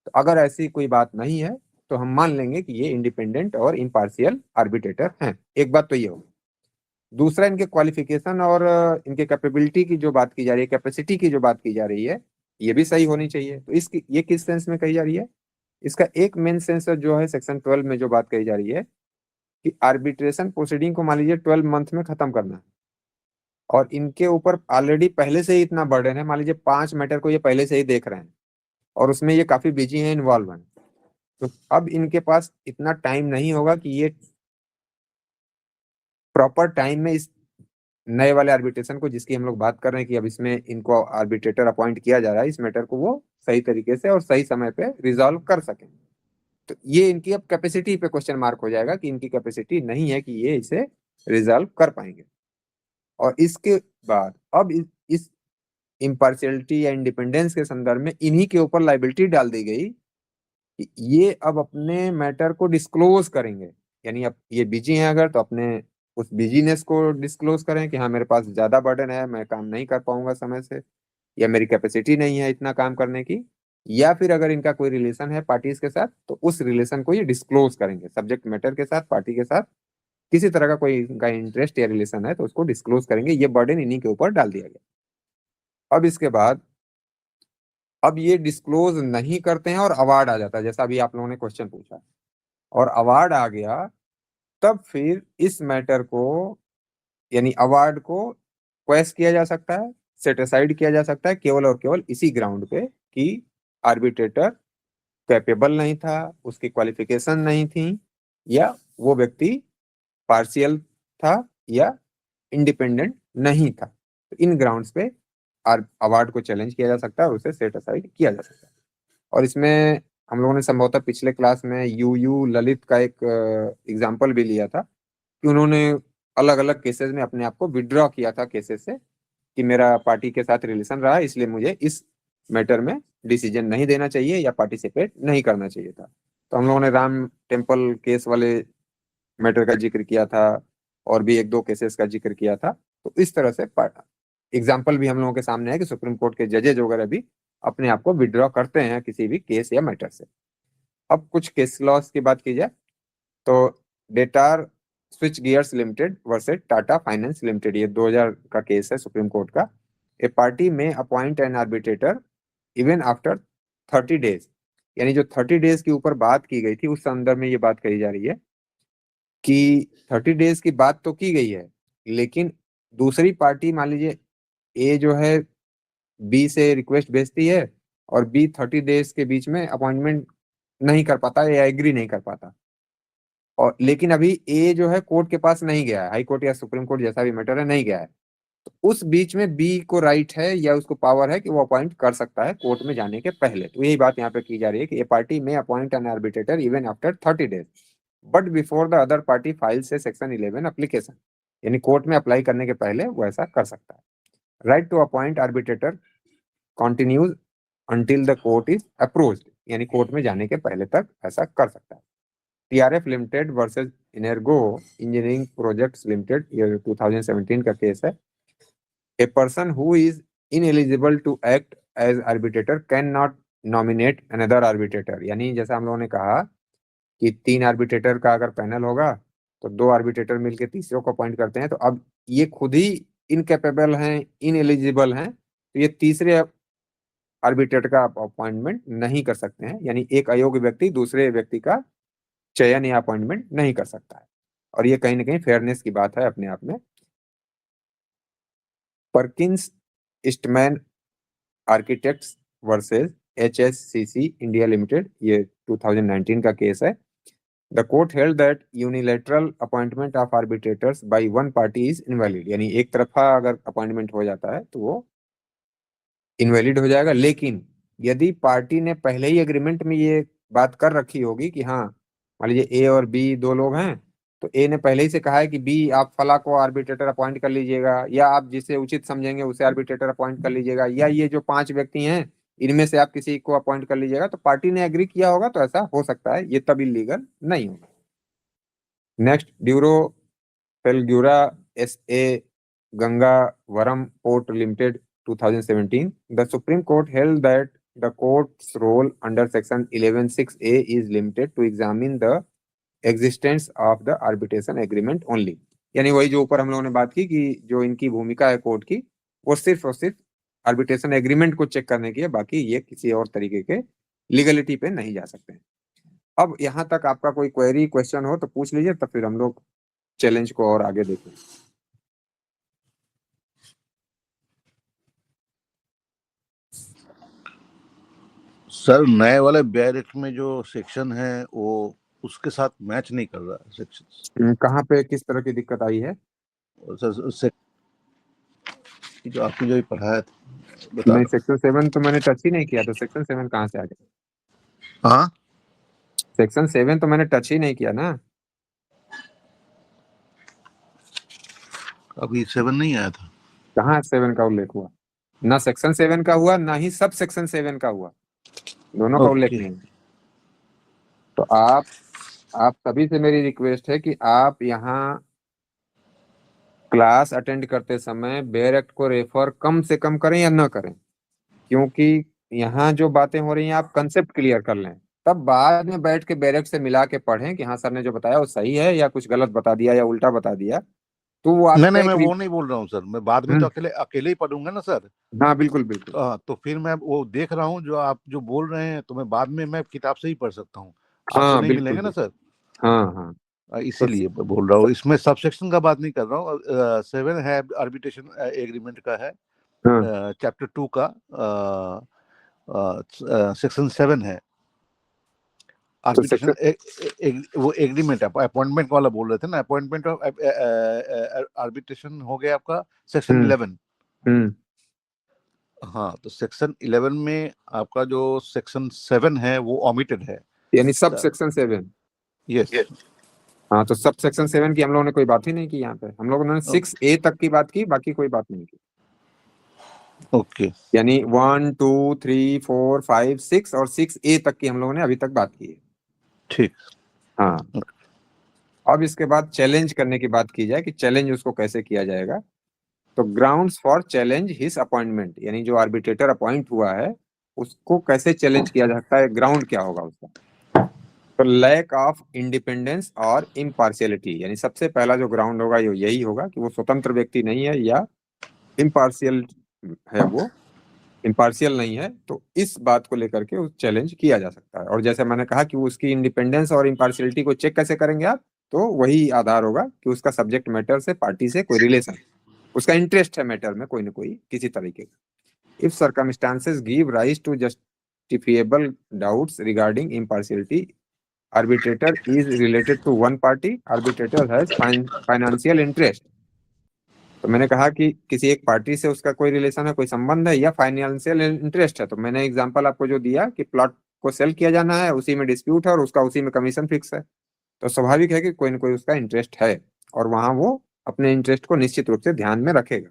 तो अगर ऐसी कोई बात नहीं है, तो हम मान लेंगे कि ये इंडिपेंडेंट और इम्पार्शियल आर्बिट्रेटर हैं। एक बात तो ये होगी। दूसरा, इनके क्वालिफिकेशन और इनके कैपेबिलिटी की जो बात की जा रही है, कैपेसिटी की जो बात की जा रही है, ये भी सही होनी चाहिए। तो इसकी ये किस सेंस में कही जा रही है, इसका एक मेन सेंस जो है सेक्शन 12 में जो बात कही जा रही है कि आर्बिट्रेशन प्रोसीडिंग को मान लीजिए 12 मंथ में खत्म करना है, और इनके ऊपर ऑलरेडी पहले से ही इतना बर्डन है, मान लीजिए 5 मैटर को ये पहले से ही देख रहे हैं, और उसमें ये काफी बिजी हैं, इन्वॉल्व हैं। तो अब इनके पास इतना टाइम नहीं होगा कि ये प्रॉपर टाइम में इस नए वाले आर्बिट्रेशन को, जिसकी हम लोग बात कर रहे हैं कि अब इसमें इनको आर्बिट्रेटर अपॉइंट किया जा रहा है, इस मैटर को वो सही तरीके से और सही समय पे रिजॉल्व कर सकें। तो ये इनकी अब कैपेसिटी पे क्वेश्चन मार्क हो जाएगा कि इनकी कैपेसिटी नहीं है कि ये इसे रिजॉल्व कर पाएंगे। और इसके बाद अब इस इम्पार्शियलिटी या इंडिपेंडेंस के संदर्भ में इन्हीं के ऊपर लाइबिलिटी डाल दी गई कि ये अब अपने मैटर को डिस्क्लोज करेंगे। यानी अब ये बिजी हैं अगर, तो अपने उस बिजीनेस को डिस्क्लोज करें कि हाँ मेरे पास ज्यादा बर्डन है, मैं काम नहीं कर पाऊंगा समय से, या मेरी कैपेसिटी नहीं है इतना काम करने की। या फिर अगर इनका कोई रिलेशन है पार्टीज के साथ, तो उस रिलेशन को ये डिस्क्लोज करेंगे सब्जेक्ट मैटर के साथ, पार्टी के साथ, किसी तरह का कोई इनका इंटरेस्ट या रिलेशन है तो उसको डिस्क्लोज करेंगे। ये बर्डन इन्हीं के ऊपर डाल दिया गया। अब इसके बाद अब ये डिस्क्लोज नहीं करते हैं और अवार्ड आ जाता है, जैसा अभी आप लोगों ने क्वेश्चन पूछा, और अवार्ड आ गया, तब फिर इस मैटर को यानी अवार्ड को क्वेश किया जा सकता है, सेट असाइड किया जा सकता है, केवल और केवल इसी ग्राउंड पे कि आर्बिट्रेटर कैपेबल नहीं था, उसकी क्वालिफिकेशन नहीं थी, या वो व्यक्ति पार्शियल था या इंडिपेंडेंट नहीं था। तो इन ग्राउंड्स पे अवार्ड को चैलेंज किया जा सकता है और उसे सेट असाइड किया जा सकता है। और इसमें हम लोगों ने संभवतः पिछले क्लास में यू ललित का एक एग्जाम्पल भी लिया था कि उन्होंने अलग अलग केसेस में अपने आप को विड्रॉ किया था केसेस से कि मेरा पार्टी के साथ रिलेशन रहा, इसलिए मुझे इस मैटर में डिसीजन नहीं देना चाहिए या पार्टिसिपेट नहीं करना चाहिए था। तो हम लोगों ने राम टेम्पल केस वाले मैटर का जिक्र किया था और भी एक दो केसेस का जिक्र किया था। तो इस तरह से एग्जाम्पल भी हम लोगों के सामने है कि सुप्रीम कोर्ट के जजेज वगैरह भी अपने आप को विड्रॉ करते हैं किसी भी केस या मैटर से। अब कुछ केस लॉस की बात की जाए तो Datar switch gears limited versus Tata finance limited, ये 2000 का केस है सुप्रीम कोर्ट का। A party may appoint an arbitrator even after 30 days, यानी जो 30 डेज के ऊपर बात की गई थी उस संदर्भ में ये बात कही जा रही है कि 30 डेज की बात तो की गई है, लेकिन दूसरी पार्टी मान लीजिए ए जो है बी से रिक्वेस्ट भेजती है और बी 30 डेज के बीच में अपॉइंटमेंट नहीं कर पाता या एग्री नहीं कर पाता, और लेकिन अभी ए जो है कोर्ट के पास नहीं गया है, हाई कोर्ट या सुप्रीम कोर्ट जैसा भी मैटर है नहीं गया है, तो उस बीच में बी को राइट है या उसको पावर है कि वो अपॉइंट कर सकता है कोर्ट में जाने के पहले। तो यही बात यहाँ पे की जा रही है कि a party may appoint an arbitrator even after 30 days but before the other party files a section 11 application, यानी कोर्ट में अप्लाई करने के पहले वो ऐसा कर सकता है। Right to appoint arbitrator continues until the court is approved, यानी कोर्ट में जाने के पहले तक ऐसा कर सकता है। TRF limited versus Energo engineering projects limited, ये 2017 का केस है। A person who is ineligible to act as arbitrator can not nominate another arbitrator, यानी जैसा हम लोगों ने कहा कि 3 आर्बिट्रेटर का अगर पैनल होगा तो 2 आर्बिट्रेटर मिलकर तीसरे को अपॉइंट करते हैं, तो अब ये खुद ही इनकेपेबल हैं, इनएलिजिबल हैं, तो ये तीसरे आर्बिट्रेटर का अपॉइंटमेंट नहीं कर सकते हैं, यानी एक अयोग्य व्यक्ति दूसरे व्यक्ति का चयन या अपॉइंटमेंट नहीं कर सकता है। और ये कहीं ना कहीं फेयरनेस की बात है अपने आप में। Perkins Eastman architects versus HSCC India limited, ये 2019 का केस है। The court held that unilateral appointment of arbitrators by one party is invalid, यानी एक तरफा अगर अपॉइंटमेंट हो जाता है तो वो इनवैलिड हो जाएगा। लेकिन यदि पार्टी ने पहले ही एग्रीमेंट में ये बात कर रखी होगी कि हाँ मान लीजिए ए और बी 2 लोग हैं, तो ए ने पहले ही से कहा है कि बी आप फला को आर्बिट्रेटर अपॉइंट कर लीजिएगा, या आप जिसे उचित समझेंगे उसे आर्बिट्रेटर अपॉइंट कर लीजिएगा, या ये जो 5 व्यक्ति हैं इनमें से आप किसी को अपॉइंट कर लीजिएगा, तो पार्टी ने एग्री किया होगा तो ऐसा हो सकता है, ये तब इलीगल नहीं होगा। Next, Duro Felguera SA Gangavaram port limited 2017, the Supreme Court held that the court's role under section 11(6)(a) is limited to examine the existence of the arbitration agreement only, यानी वही जो ऊपर हम लोगों ने बात की कि जो इनकी भूमिका है कोर्ट की वो सिर्फ और सिर्फ आर्बिट्रेशन एग्रीमेंट को चेक करने की है, बाकी ये किसी और तरीके के लीगलिटी पे नहीं जा सकते हैं। अब यहाँ तक आपका कोई क्वेरी क्वेश्चन हो तो पूछ लीजिए, तब फिर हम लोग चैलेंज को और आगे देखें। सर नए वाले बेयर एक्ट में जो सेक्शन है वो उसके साथ मैच नहीं कर रहा सेक्शन। कहाँ पे किस तरह की दिक्कत आई है? सर जो आपने जो पढ़ाया था नहीं, सेक्शन 7 तो मैंने टच ही नहीं किया, तो सेक्शन 7 कहाँ से आ गया? हाँ सेक्शन 7 तो मैंने टच ही नहीं किया ना। अभी 7 नहीं आया था। कहाँ 7 का उल्लेख हुआ? ना सेक्शन 7 का हुआ, ना ही सब सेक्शन 7 का हुआ, दोनों का उल्लेख नहीं। तो आप सभी से मेरी रिक्वेस्ट है कि आप यहाँ क्लास अटेंड करते समय बेयर एक्ट को रेफर कम से कम करें या ना करें, क्योंकि यहाँ जो बातें हो रही हैं आप कंसेप्ट क्लियर कर लें, तब बाद में बैठ के बैरेक से मिला के पढ़ें कि हाँ सर ने जो बताया वो सही है या कुछ गलत बता दिया या उल्टा बता दिया, तो वो नहीं आपका नहीं, एक मैं वो नहीं बोल रहा हूँ सर, मैं बाद में तो हम्म, अकेले ही पढ़ूंगा ना सर। हाँ बिल्कुल बिल्कुल। तो फिर मैं वो देख रहा हूँ जो आप जो बोल रहे हैं, तो मैं बाद में मैं किताब से ही पढ़ सकता हूँ, आपसे हाँ नहीं बिल्कुल मिलेंगे ना बिल्कुल। सर। हाँ हाँ। तो इसीलिए मैं बोल रहा हूँ, इसमें सबसेक्शन का बात नहीं कर रहा हूँ। 7 है आर्बिट्रेशन एग्रीमेंट का है, हाँ चैप्टर 2 का सेक्शन 7 है तो आर्बिट्रेशन। वो एग्रीमेंट अपॉइंटमेंट वाला बोल रहे थे ना, अपॉइंटमेंट ऑफ आर्बिट्रेशन हो गया आपका सेक्शन 11। हम्म हाँ, तो सेक्शन 11 में आपका जो सेक्शन 7 है वो ओमिटेड है। यानी सब सेक्शन 7। यस। हाँ तो सब सेक्शन 7 की हम लोगों ने कोई बात ही नहीं की यहाँ पे, हम लोगों ने 6A तक की बात की, बाकी कोई बात नहीं की। ओके यानी 1 2 3 4 5 6 और 6A तक की हम लोगों ने अभी तक बात की है। ठीक। हाँ अब इसके बाद चैलेंज करने की बात की जाए कि चैलेंज उसको कैसे किया जाएगा। तो grounds for challenge his appointment, यानी जो आर्बिट्रेटर अपॉइंट हुआ है उसको कैसे चैलेंज किया जा सकता है, ग्राउंड क्या होगा उसका। तो लैक ऑफ इंडिपेंडेंस और इम्पार्शियलिटी, यानी सबसे पहला जो ग्राउंड होगा यही होगा कि वो स्वतंत्र व्यक्ति नहीं है या इम्पार्शियल है, वो इम्पार्शियल नहीं है। तो इस बात को लेकर के उस चैलेंज किया जा सकता है। और जैसे मैंने कहा कि उसकी इंडिपेंडेंस और इम्पार्शियलिटी को चेक कैसे करेंगे आप, तो वही आधार होगा कि उसका सब्जेक्ट मैटर से, पार्टी से कोई रिलेशन, उसका इंटरेस्ट है मैटर में कोई ना कोई किसी तरीके का। If circumstances give rise to justifiable doubts regarding impartiality, arbitrator is related to one party, arbitrator has financial interest। तो मैंने कहा कि किसी एक पार्टी से उसका कोई रिलेशन है, कोई संबंध है या फाइनेंशियल इंटरेस्ट है। तो मैंने एग्जांपल आपको जो दिया कि प्लॉट को सेल किया जाना है, उसी में डिस्प्यूट है और उसका उसी में कमीशन फिक्स है, तो स्वाभाविक है कि कोई ना कोई उसका इंटरेस्ट है और वहां वो अपने इंटरेस्ट को निश्चित रूप से ध्यान में रखेगा।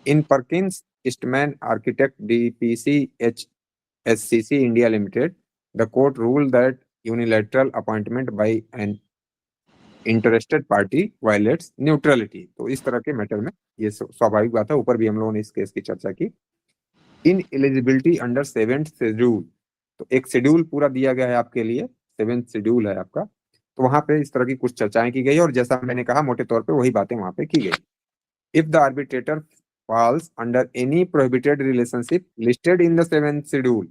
In Perkins Eastman architect DPC HSCC India limited, the court rule that unilateral appointment by an interested party violates neutrality. तो इस तरह के मैटर में ये स्वाभाविक बात है, ऊपर भी हम लोगों ने इस केस की चर्चा की। इन एलिजिबिलिटी अंडर 7th शेड्यूल, तो एक शेड्यूल पूरा दिया गया है आपके लिए, 7th शेड्यूल है आपका, तो वहां पे इस तरह की कुछ चर्चाएं की गई और जैसा मैंने कहा मोटे तौर पे वही बातें वहां पे की गई। If the arbitrator falls under any prohibited relationship listed in the 7th schedule,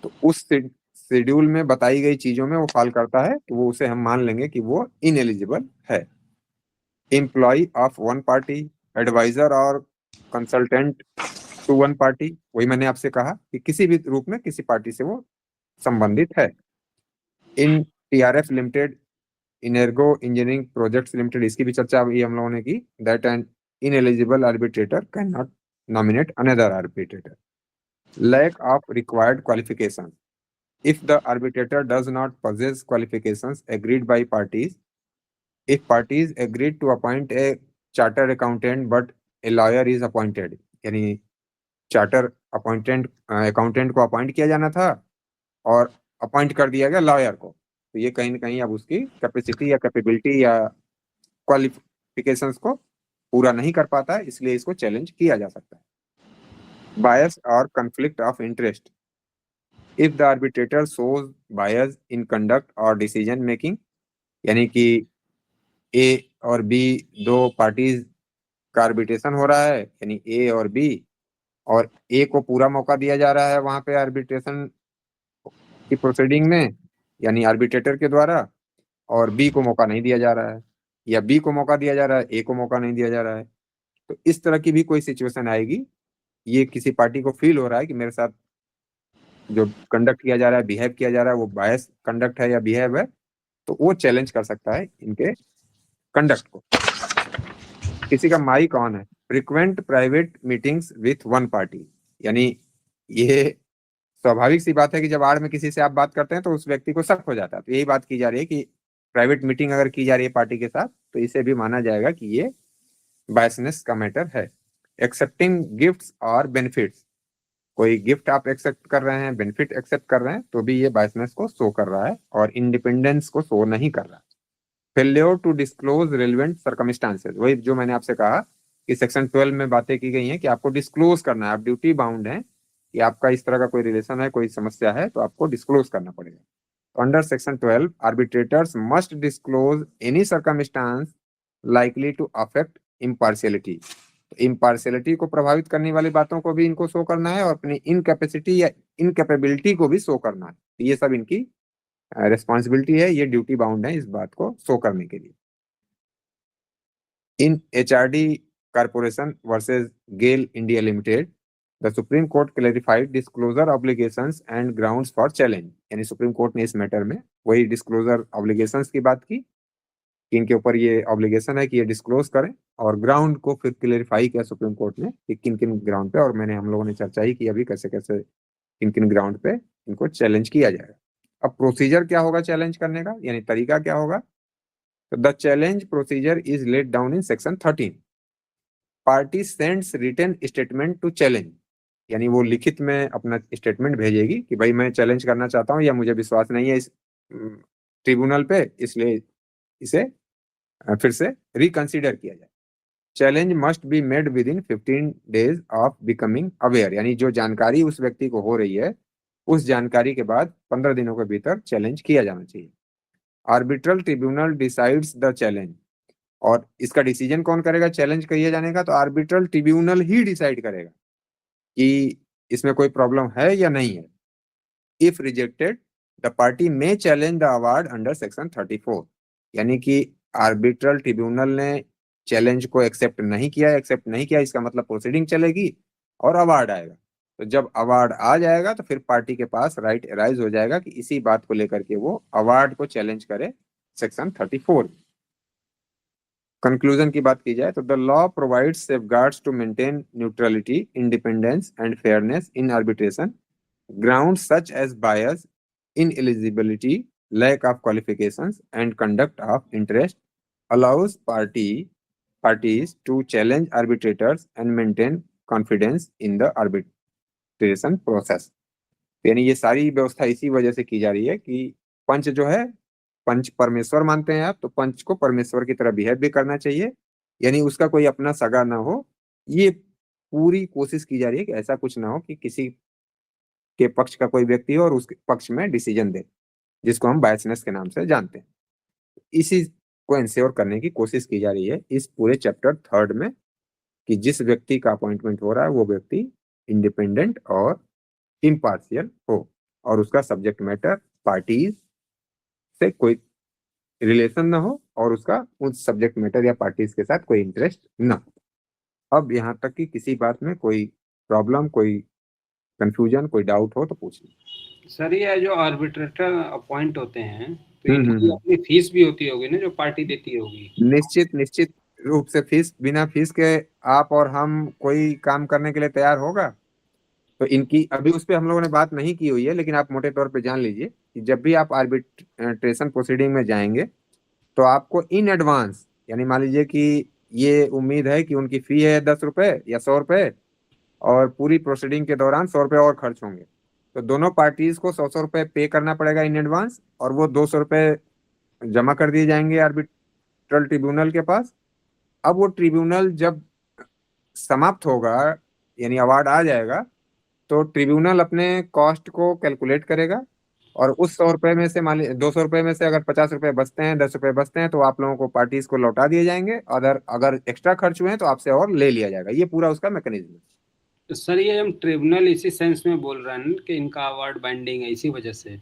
तो उस शेड्यूल में बताई गई चीजों में वो फॉल करता है तो वो उसे हम मान लेंगे कि वो इनएलिजिबल है। Employee of one party, adviser और कंसल्टेंट टू वन पार्टी, वही मैंने आपसे कहा कि किसी भी रूप में किसी पार्टी से वो संबंधित है। In TRF limited, Energo engineering projects limited, इसकी भी चर्चा अभी हम लोगों ने की, that an ineligible arbitrator can not nominate another arbitrator. Lack of required qualification, if the arbitrator does not possess qualifications agreed by parties, if parties agreed to appoint a chartered accountant but a lawyer is appointed, यानी charter अपॉइंटेंट accountant को appoint किया जाना था और appoint कर दिया गया lawyer को, तो ये कहीं ना कहीं अब उसकी कैपेसिटी या कैपेबिलिटी या क्वालिफिकेशंस को पूरा नहीं कर पाता है, इसलिए इसको चैलेंज किया जा सकता है। बायस और conflict of interest, if the arbitrator shows bias in conduct or decision making, यानी कि A और B दो पार्टीज का आर्बिट्रेशन हो रहा है, यानी A और B, और A को पूरा मौका दिया जा रहा है वहां पे आर्बिट्रेशन की प्रोसीडिंग में, यानी आर्बिट्रेटर के द्वारा, और B को मौका नहीं दिया जा रहा है, या B को मौका दिया जा रहा है, A को मौका नहीं दिया जा रहा है। तो इस तरह की भी कोई सिचुएशन आएगी, ये किसी पार्टी को फील हो रहा है कि मेरे साथ जो कंडक्ट किया जा रहा है, बिहेव किया जा रहा है, वो बायस कंडक्ट है या बिहेव है, तो वो चैलेंज कर सकता है इनके कंडक्ट को। किसी का माई कौन है, frequent private meetings with one party, यानी ये स्वाभाविक सी बात है कि जब आड़ में किसी से आप बात करते हैं तो उस व्यक्ति को शक हो जाता है, तो यही बात की जा रही है कि प्राइवेट मीटिंग अगर की जा रही है पार्टी के साथ तो इसे भी माना जाएगा कि ये बायसनेस का मैटर है। एक्सेप्टिंग गिफ्ट्स और बेनिफिट्स, कोई गिफ्ट आप एक्सेप्ट कर रहे हैं, बेनिफिट एक्सेप्ट कर रहे हैं, तो भी ये बायसनेस को शो कर रहा है और इंडिपेंडेंस को शो नहीं कर रहा है। Failure to disclose relevant circumstances, वही जो मैंने आपसे कहा कि सेक्शन 12 में बातें की गई हैं कि आपको डिस्क्लोज करना है, आप ड्यूटी बाउंड हैं कि आपका इस तरह का कोई रिलेशन है, कोई समस्या है, तो आपको डिस्क्लोज करना पड़ेगा। तो under section 12 arbitrators must disclose any circumstance likely to affect impartiality. Impartiality को प्रभावित करने वाली बातों को भी इनको शो करना है और अपनी इनकैपेसिटी या इनकैपेबिलिटी को भी शो करना है। ये सब इनकी रिस्पॉन्सिबिलिटी है, ये ड्यूटी बाउंड है इस बात को शो करने के लिए। इन HRD Corporation versus GAIL India Limited, the Supreme Court clarified disclosure obligations and grounds for challenge। यानी सुप्रीम कोर्ट ने इस मैटर में वही डिस्क्लोजर ऑब्लिगेशंस की बात की कि इनके ऊपर ये ऑब्लिगेशन है कि ये डिस्क्लोज करें, और ग्राउंड को फिर क्लेरिफाई किया सुप्रीम कोर्ट ने कि किन किन ग्राउंड पे, और मैंने हम लोगों ने चर्चा ही की अभी कैसे कैसे किन किन ग्राउंड पे इनको चैलेंज किया जाएगा। अब प्रोसीजर क्या होगा चैलेंज करने का, यानी तरीका क्या होगा। तो the challenge procedure is laid down in section 13। Party sends written statement to challenge, यानी वो लिखित में अपना स्टेटमेंट भेजेगी कि भाई मैं चैलेंज करना चाहता हूँ या मुझे विश्वास नहीं है इस ट्रिब्यूनल पे, इसलिए इसे फिर से रिकंसीडर किया जाए। Challenge must be made with in 15 days of becoming aware, यानी जो जानकारी उस व्यक्ति को हो रही है उस जानकारी के बाद 15 दिनों के भीतर चैलेंज किया जाना चाहिए। Arbitral tribunal decides the challenge, और इसका डिसीजन कौन करेगा चैलेंज किए जाने का, तो आर्बिट्रल ट्रिब्यूनल ही डिसाइड करेगा कि इसमें कोई प्रॉब्लम है या नहीं है। इफ रिजेक्टेड द पार्टी में challenge the award under section 34, यानी कि आर्बिट्रल ट्रिब्यूनल ने चैलेंज को एक्सेप्ट नहीं किया, इसका मतलब प्रोसीडिंग चलेगी और अवार्ड आएगा। तो जब अवार्ड आ जाएगा तो फिर पार्टी के पास राइट अराइज हो जाएगा कि इसी बात को लेकर के वो अवार्ड को चैलेंज करे सेक्शन 34। कंक्लूजन की बात की जाए तो the law provides safeguards to maintain neutrality, independence and fairness in arbitration. Grounds such as bias, ineligibility, lack of qualifications and conduct of interest allows parties to challenge arbitrators and maintain confidence in the arbitration process। यानी ये सारी व्यवस्था इसी वजह से की जा रही है कि पंच जो है, पंच परमेश्वर मानते हैं आप, तो पंच को परमेश्वर की तरह बिहेव भी करना चाहिए, यानी उसका कोई अपना सगा ना हो। ये पूरी कोशिश की जा रही है कि ऐसा कुछ ना हो कि किसी के पक्ष का कोई व्यक्ति हो और उसके पक्ष में डिसीजन दे, जिसको हम बायसनेस के नाम से जानते हैं। इसी को इंश्योर करने की कोशिश की जा रही है इस पूरे चैप्टर 3 में कि जिस व्यक्ति का अपॉइंटमेंट हो रहा है वो व्यक्ति इंडिपेंडेंट और इम्पार्शियल हो और उसका सब्जेक्ट मैटर पार्टीज से कोई रिलेशन ना हो और उसका उस सब्जेक्ट मैटर या पार्टीज के साथ कोई इंटरेस्ट ना हो। अब यहाँ तक कि किसी बात में कोई प्रॉब्लम, कोई कंफ्यूजन, कोई डाउट हो तो पूछिए। सर ये जो आर्बिट्रेटर अपॉइंट होते हैं तो इनकी अपनी फीस भी होती होगी ना जो पार्टी देती होगी? निश्चित रूप से फीस, बिना फीस के आप और हम कोई काम करने के लिए तैयार होगा? तो इनकी अभी उस पर हम लोगों ने बात नहीं की हुई है, लेकिन आप मोटे तौर पे जान लीजिए कि जब भी आप आर्बिट्रेशन प्रोसीडिंग में जाएंगे तो आपको इन एडवांस, यानी मान लीजिए कि ये उम्मीद है कि उनकी फी है 10 रुपए या 100 रुपए और पूरी प्रोसीडिंग के दौरान 100 रुपए और खर्च होंगे, तो दोनों पार्टीज को 100 रुपए पे करना पड़ेगा इन एडवांस और वो 200 रुपए जमा कर दिए जाएंगे आर्बिट्रल ट्रिब्यूनल के पास। अब वो ट्रिब्यूनल जब समाप्त होगा यानी अवार्ड आ जाएगा तो ट्रिब्यूनल अपने कॉस्ट को कैलकुलेट करेगा और उस 100 रुपए में से मान लीजिए 200 रुपए में से अगर 50 रुपए बचते हैं, 10 रुपए बचते हैं तो आप लोगों को पार्टीज को लौटा दिए जाएंगे, अगर एक्स्ट्रा खर्च हुए हैं तो आपसे और ले लिया जाएगा। ये पूरा उसका मैकेनिज्म है। तो सर ये हम ट्रिब्यूनल इसी सेंस में बोल रहे हैं कि इनका अवार्ड बाइंडिंग है, इसी वजह से?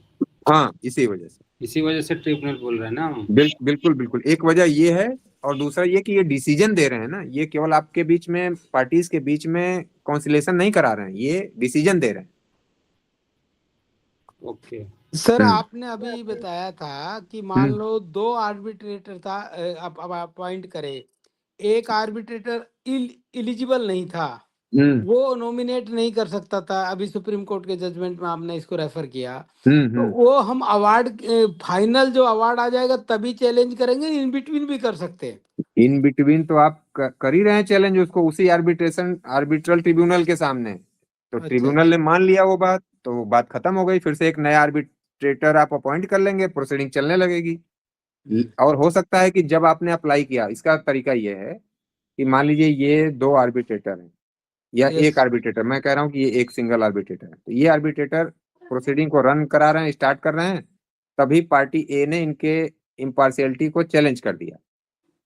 हाँ, इसी वजह से ट्रिब्यूनल बोल रहे हैं ना हम। बिल्कुल एक वजह ये है और दूसरा ये कि ये डिसीजन दे रहे हैं ना, ये केवल आपके बीच में, पार्टीज के बीच में कॉन्सिलेशन नहीं करा रहे हैं, ये डिसीजन दे रहे हैं। ओके सर आपने अभी बताया था कि मान लो 2 आर्बिट्रेटर था, आप अपॉइंट करे, एक आर्बिट्रेटर इलिजिबल नहीं था, वो नॉमिनेट नहीं कर सकता था। अभी सुप्रीम कोर्ट के जजमेंट में आपने इसको रेफर किया, तो वो हम अवार्ड फाइनल जो अवार्ड आ जाएगा तभी चैलेंज करेंगे, इन बिटवीन भी कर सकते हैं? इन बिटवीन तो आप कर ही रहे हैं चैलेंज उसको उसी आर्बिट्रल ट्रिब्यूनल के सामने। तो ट्रिब्यूनल ने मान लिया वो बात, तो वो बात खत्म हो गई, फिर से एक नया आर्बिट्रेटर आप अपॉइंट कर लेंगे, प्रोसीडिंग चलने लगेगी। और हो सकता है कि जब आपने अप्लाई किया, इसका तरीका ये है कि मान लीजिए ये 2 आर्बिट्रेटर हैं, या Yes. एक आर्बिट्रेटर, मैं कह रहा हूँ कि ये एक सिंगल आर्बिट्रेटर है, तो ये आर्बिट्रेटर प्रोसीडिंग को रन करा रहे हैं, स्टार्ट कर रहे हैं, तभी पार्टी ए ने इनके इम्पार्शियलिटी को चैलेंज कर दिया।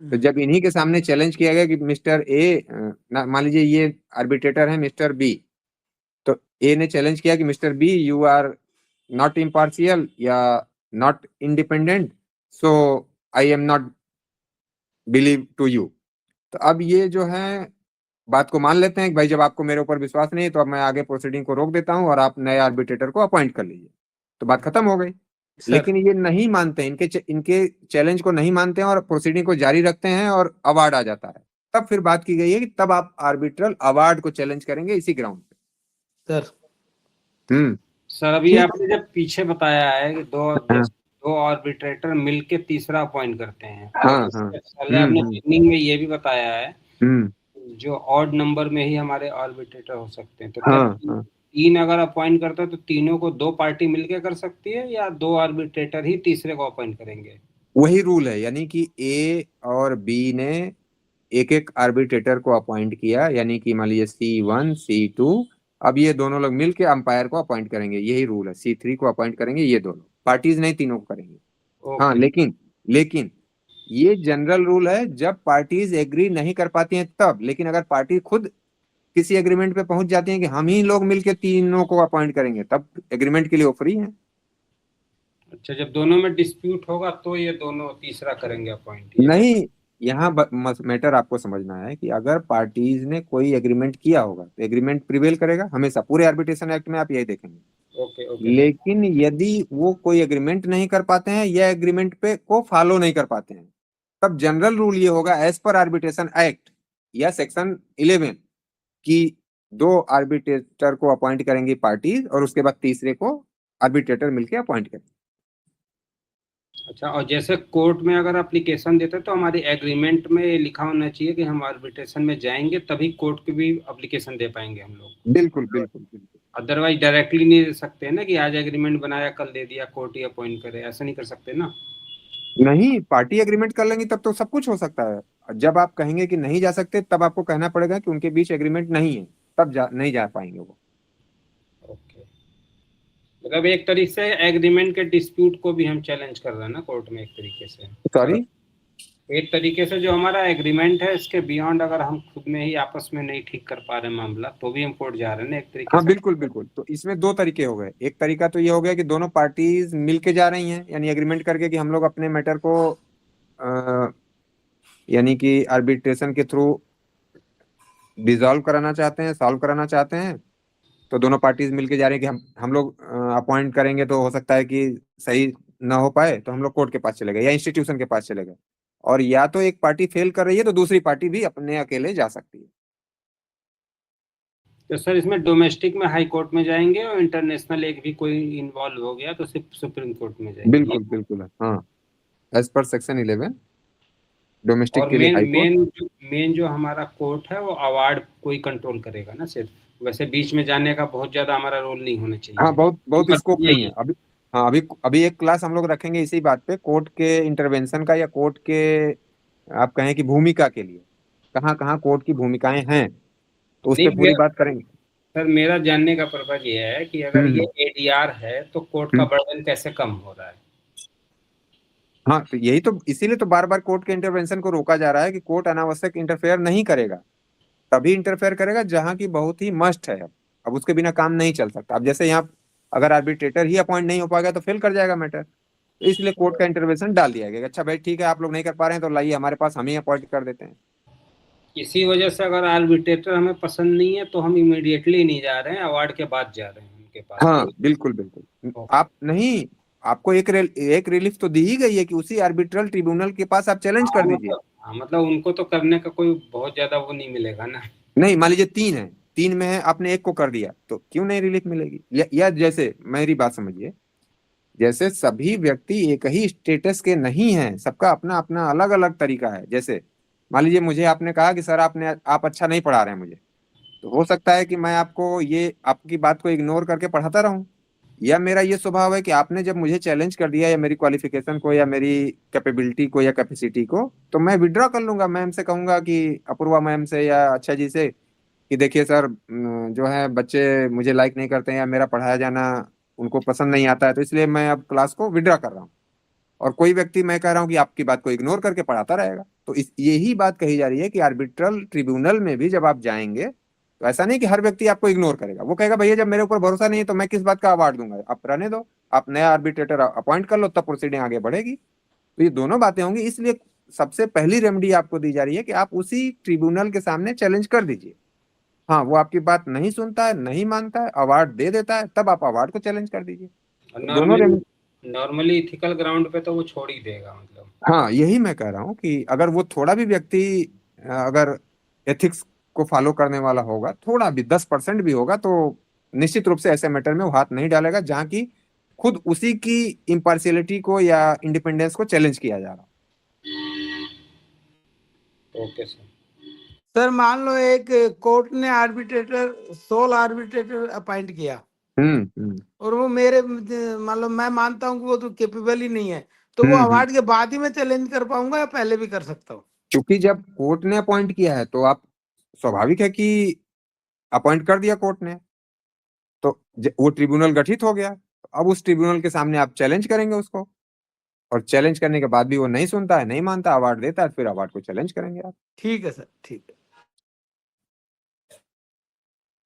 तो जब इन्हीं के सामने चैलेंज किया गया कि मिस्टर ए, मान लीजिए ये आर्बिट्रेटर है मिस्टर बी, तो ए ने चैलेंज किया कि mister B you are not impartial या not independent, so I am not believe to you. तो अब ये जो है बात को मान लेते हैं कि भाई जब आपको मेरे ऊपर विश्वास नहीं है तो अब मैं आगे प्रोसीडिंग को रोक देता हूं और आप नए आर्बिट्रेटर को अपॉइंट कर लीजिए, तो बात खत्म हो गई। सर, लेकिन ये नहीं मानते, इनके चैलेंज को नहीं मानते हैं और प्रोसीडिंग को जारी रखते हैं और अवार्ड आ जाता है। तब फिर बात की गई है कि तब आप आर्बिट्रल अवार्ड को चैलेंज करेंगे इसी ग्राउंड पे। सर सर अभी ठीक। आपने जब पीछे बताया है कि हाँ। दो आर्बिट्रेटर मिलके तीसरा अपॉइंट करते हैं, हाँ, तो हाँ। पहले आपने बिगनिंग में ये भी बताया है हम्म। जो ऑड नंबर में ही हमारे आर्बिट्रेटर हो सकते हैं, तो हाँ, क्या हाँ। 3 अगर अपॉइंट करता है तो तीनों को 2 पार्टी मिलके कर सकती है या 2 आर्बिट्रेटर ही तीसरे को अपॉइंट करेंगे? वही रूल है, यानी कि ए और बी ने एक एक आर्बिट्रेटर को अपॉइंट किया, यानी कि मान लीजिए C1 C2, अब ये दोनों लोग मिलके अंपायर को अपॉइंट करेंगे, यही रूल है। C3 को अपॉइंट करेंगे, ये दोनों पार्टीज नहीं, तीनों को करेंगे। हाँ, लेकिन ये जनरल रूल है जब पार्टीज एग्री नहीं कर पाती हैं तब। लेकिन अगर पार्टी खुद किसी एग्रीमेंट पे पहुंच जाती हैं कि हम ही लोग मिलके तीनों को अपॉइंट करेंगे, तब एग्रीमेंट के लिए वो फ्री है। अच्छा, जब दोनों में डिस्प्यूट होगा तो ये दोनों तीसरा करेंगे अपॉइंट? नहीं, यहाँ मैटर आपको समझना है कि अगर पार्टीज ने कोई एग्रीमेंट किया होगा तो एग्रीमेंट प्रिवेल करेगा हमेशा, पूरे आर्बिट्रेशन एक्ट में आप यही देखेंगे। ओके। लेकिन यदि वो कोई एग्रीमेंट नहीं कर पाते हैं या एग्रीमेंट पे को फॉलो नहीं कर पाते हैं, तब जनरल रूल ये होगा एज पर आर्बिट्रेशन एक्ट या सेक्शन 11 की 2 आर्बिट्रेटर को अपॉइंट करेंगी पार्टीज और उसके बाद तीसरे को आर्बिट्रेटर मिलके अपॉइंट करेंगे। अच्छा, और जैसे कोर्ट में अगर एप्लीकेशन देते हैं तो हमारी एग्रीमेंट में ये लिखा होना चाहिए कि हम आर्बिट्रेशन में जाएंगे तभी कोर्ट की भी एप्लीकेशन दे पाएंगे हम लोग? बिल्कुल बिल्कुल बिल्कुल। अदरवाइज डायरेक्टली नहीं दे सकते ना कि आज एग्रीमेंट बनाया कल दे दिया कोर्ट ही अपॉइंट करे, ऐसा नहीं कर सकते ना? नहीं, पार्टी एग्रीमेंट कर लेंगी तब तो सब कुछ हो सकता है। जब आप कहेंगे कि नहीं जा सकते तब आपको कहना पड़ेगा कि उनके बीच एग्रीमेंट नहीं है, तब नहीं जा पाएंगे वो। ओके, मतलब एक तरीके से एग्रीमेंट के डिस्प्यूट को भी हम चैलेंज कर रहे हैं ना कोर्ट में एक तरीके से? सॉरी, एक तरीके से जो हमारा एग्रीमेंट है इसके बियॉन्ड अगर हम खुद में ही आपस में नहीं ठीक कर पा रहे मामला तो भी हम कोर्ट जा रहे हैं ना एक तरीके हाँ से? बिल्कुल बिल्कुल। तो इसमें 2 तरीके हो गए। एक तरीका तो ये हो गया कि दोनों पार्टीज मिलके जा रही हैं, यानी एग्रीमेंट करके कि हम लोग अपने मैटर को यानी कि आर्बिट्रेशन के थ्रू डिसॉल्व कराना चाहते हैं, सॉल्व कराना चाहते हैं। तो दोनों पार्टीज मिलके जा रहे हैं कि हम लोग अपॉइंट करेंगे तो हो सकता है कि सही ना हो पाए, तो हम लोग कोर्ट के पास चले गए या इंस्टीट्यूशन के पास चले गए। और या तो एक पार्टी फेल कर रही है तो दूसरी पार्टी भी अपने अकेले जा सकती है। तो सर इसमें डोमेस्टिक में हाई कोर्ट में जाएंगे और इंटरनेशनल एक भी कोई इन्वॉल्व हो गया तो सिर्फ सुप्रीम कोर्ट में जाएंगे? बिल्कुल बिल्कुल, हाँ, एज पर सेक्शन 11 डोमेस्टिक और के लिए हाई कोर्ट। मेन जो हमारा कोर्ट है वो अवार्ड कोई कंट्रोल करेगा ना सिर्फ? वैसे बीच में जाने का बहुत ज्यादा हमारा रोल नहीं होना चाहिए? हाँ, बहुत स्कोप नहीं है यही अभी। हाँ, अभी एक क्लास हम लोग रखेंगे इसी बात पे, कोर्ट के इंटरवेंशन का या कोर्ट के आप कहें कि भूमिका के लिए कहाँ कहाँ कोर्ट की भूमिकाएं हैं, तो उस पर नहीं, पूरी बात करेंगे। सर मेरा जानने का पर्पज ये है कि अगर ये ADR है तो कोर्ट का बर्डन कैसे कम हो रहा है? हाँ, तो यही तो, इसीलिए तो बार बार कोर्ट के इंटरवेंशन को रोका जा रहा है कि कोर्ट अनावश्यक इंटरफेयर नहीं करेगा। तभी इंटरफेयर करेगा जहां की बहुत ही मस्ट है। अब उसके बिना काम नहीं चल सकता। अब जैसे यहाँ अगर आर्बिट्रेटर ही अपॉइंट नहीं हो पाएगा तो फेल कर जाएगा मैटर, तो इसलिए कोर्ट का इंटरवेंशन डाल दिया गया। अच्छा भाई ठीक है, आप लोग नहीं कर पा रहे हैं तो लाइए हमारे पास, हम ही अपॉइंट कर देते हैं। इसी वजह से अगर आर्बिट्रेटर हमें पसंद नहीं है तो हम इमीडिएटली नहीं जा रहे हैं, अवार्ड के बाद जा रहे हैं उनके पास? हाँ बिल्कुल बिल्कुल। आप नहीं, आपको एक रिलीफ तो दी ही गई है कि उसी आर्बिट्रल ट्रिब्यूनल के पास आप चैलेंज कर दीजिए। मतलब उनको तो करने का कोई बहुत ज्यादा वो नहीं मिलेगा ना? नहीं, मान लीजिए 3 है, 3 में है, आपने एक को कर दिया तो क्यों नहीं रिलीफ मिलेगी? या जैसे मेरी बात समझिए, जैसे सभी व्यक्ति एक ही स्टेटस के नहीं हैं, सबका अपना अपना अलग अलग तरीका है। जैसे मान लीजिए मुझे आपने कहा कि सर आप अच्छा नहीं पढ़ा रहे हैं मुझे, तो हो सकता है कि मैं आपको ये आपकी बात को इग्नोर करके पढ़ाता रहूं, या मेरा ये स्वभाव है कि आपने जब मुझे चैलेंज कर दिया या मेरी क्वालिफिकेशन को या मेरी कैपेबिलिटी को या कैपेसिटी को, तो मैं विड्रॉ कर लूंगा। मैम से कहूंगा कि अपूर्वा मैम से या अच्छा जी से कि देखिए सर जो है बच्चे मुझे लाइक नहीं करते हैं या मेरा पढ़ाया जाना उनको पसंद नहीं आता है, तो इसलिए मैं अब क्लास को विड्रॉ कर रहा हूँ। और कोई व्यक्ति, मैं कह रहा हूँ कि आपकी बात को इग्नोर करके पढ़ाता रहेगा। तो इस यही बात कही जा रही है कि आर्बिट्रल ट्रिब्यूनल में भी जब आप जाएंगे तो ऐसा नहीं कि हर व्यक्ति आपको इग्नोर करेगा। वो कहेगा भैया जब मेरे ऊपर भरोसा नहीं है तो मैं किस बात का अवार्ड दूंगा, आप रहने दो, आप नया आर्बिट्रेटर अपॉइंट कर लो, तब प्रोसीडिंग आगे बढ़ेगी। तो ये दोनों बातें होंगी, इसलिए सबसे पहली रेमेडी आपको दी जा रही है कि आप उसी ट्रिब्यूनल के सामने चैलेंज कर दीजिए। हाँ, वो आपकी बात नहीं सुनता है, नहीं मानता है, अवार्ड दे देता है, तब आप अवार्ड को चैलेंज कर दीजिए। दोनों नॉर्मली इथिकल ग्राउंड पे तो वो छोड़ ही देगा, मतलब। हाँ, यही मैं कह रहा हूँ कि अगर वो थोड़ा भी व्यक्ति अगर एथिक्स को फॉलो करने वाला होगा, थोड़ा भी 10% भी होगा, तो निश्चित रूप से ऐसे मैटर में वो हाथ नहीं डालेगा जहाँ की खुद उसी की इम्पार्शियलिटी को या इंडिपेंडेंस को चैलेंज किया जा रहा। Okay sir. सर मान लो एक कोर्ट ने आर्बिट्रेटर, सोल आर्बिट्रेटर अपॉइंट किया और वो मेरे, मान लो मैं मानता हूँ कि वो तो केपेबल ही नहीं है, तो वो अवार्ड के बाद ही मैं चैलेंज कर पाऊंगा या पहले भी कर सकता हूँ? क्योंकि जब कोर्ट ने अपॉइंट किया है तो आप, स्वाभाविक है कि अपॉइंट कर दिया कोर्ट ने, तो वो ट्रिब्यूनल गठित हो गया। अब उस ट्रिब्यूनल के सामने आप चैलेंज करेंगे उसको, और चैलेंज करने के बाद भी वो नहीं सुनता है, नहीं मानता, अवार्ड देता है, फिर अवार्ड को चैलेंज करेंगे आप। ठीक है सर, ठीक है।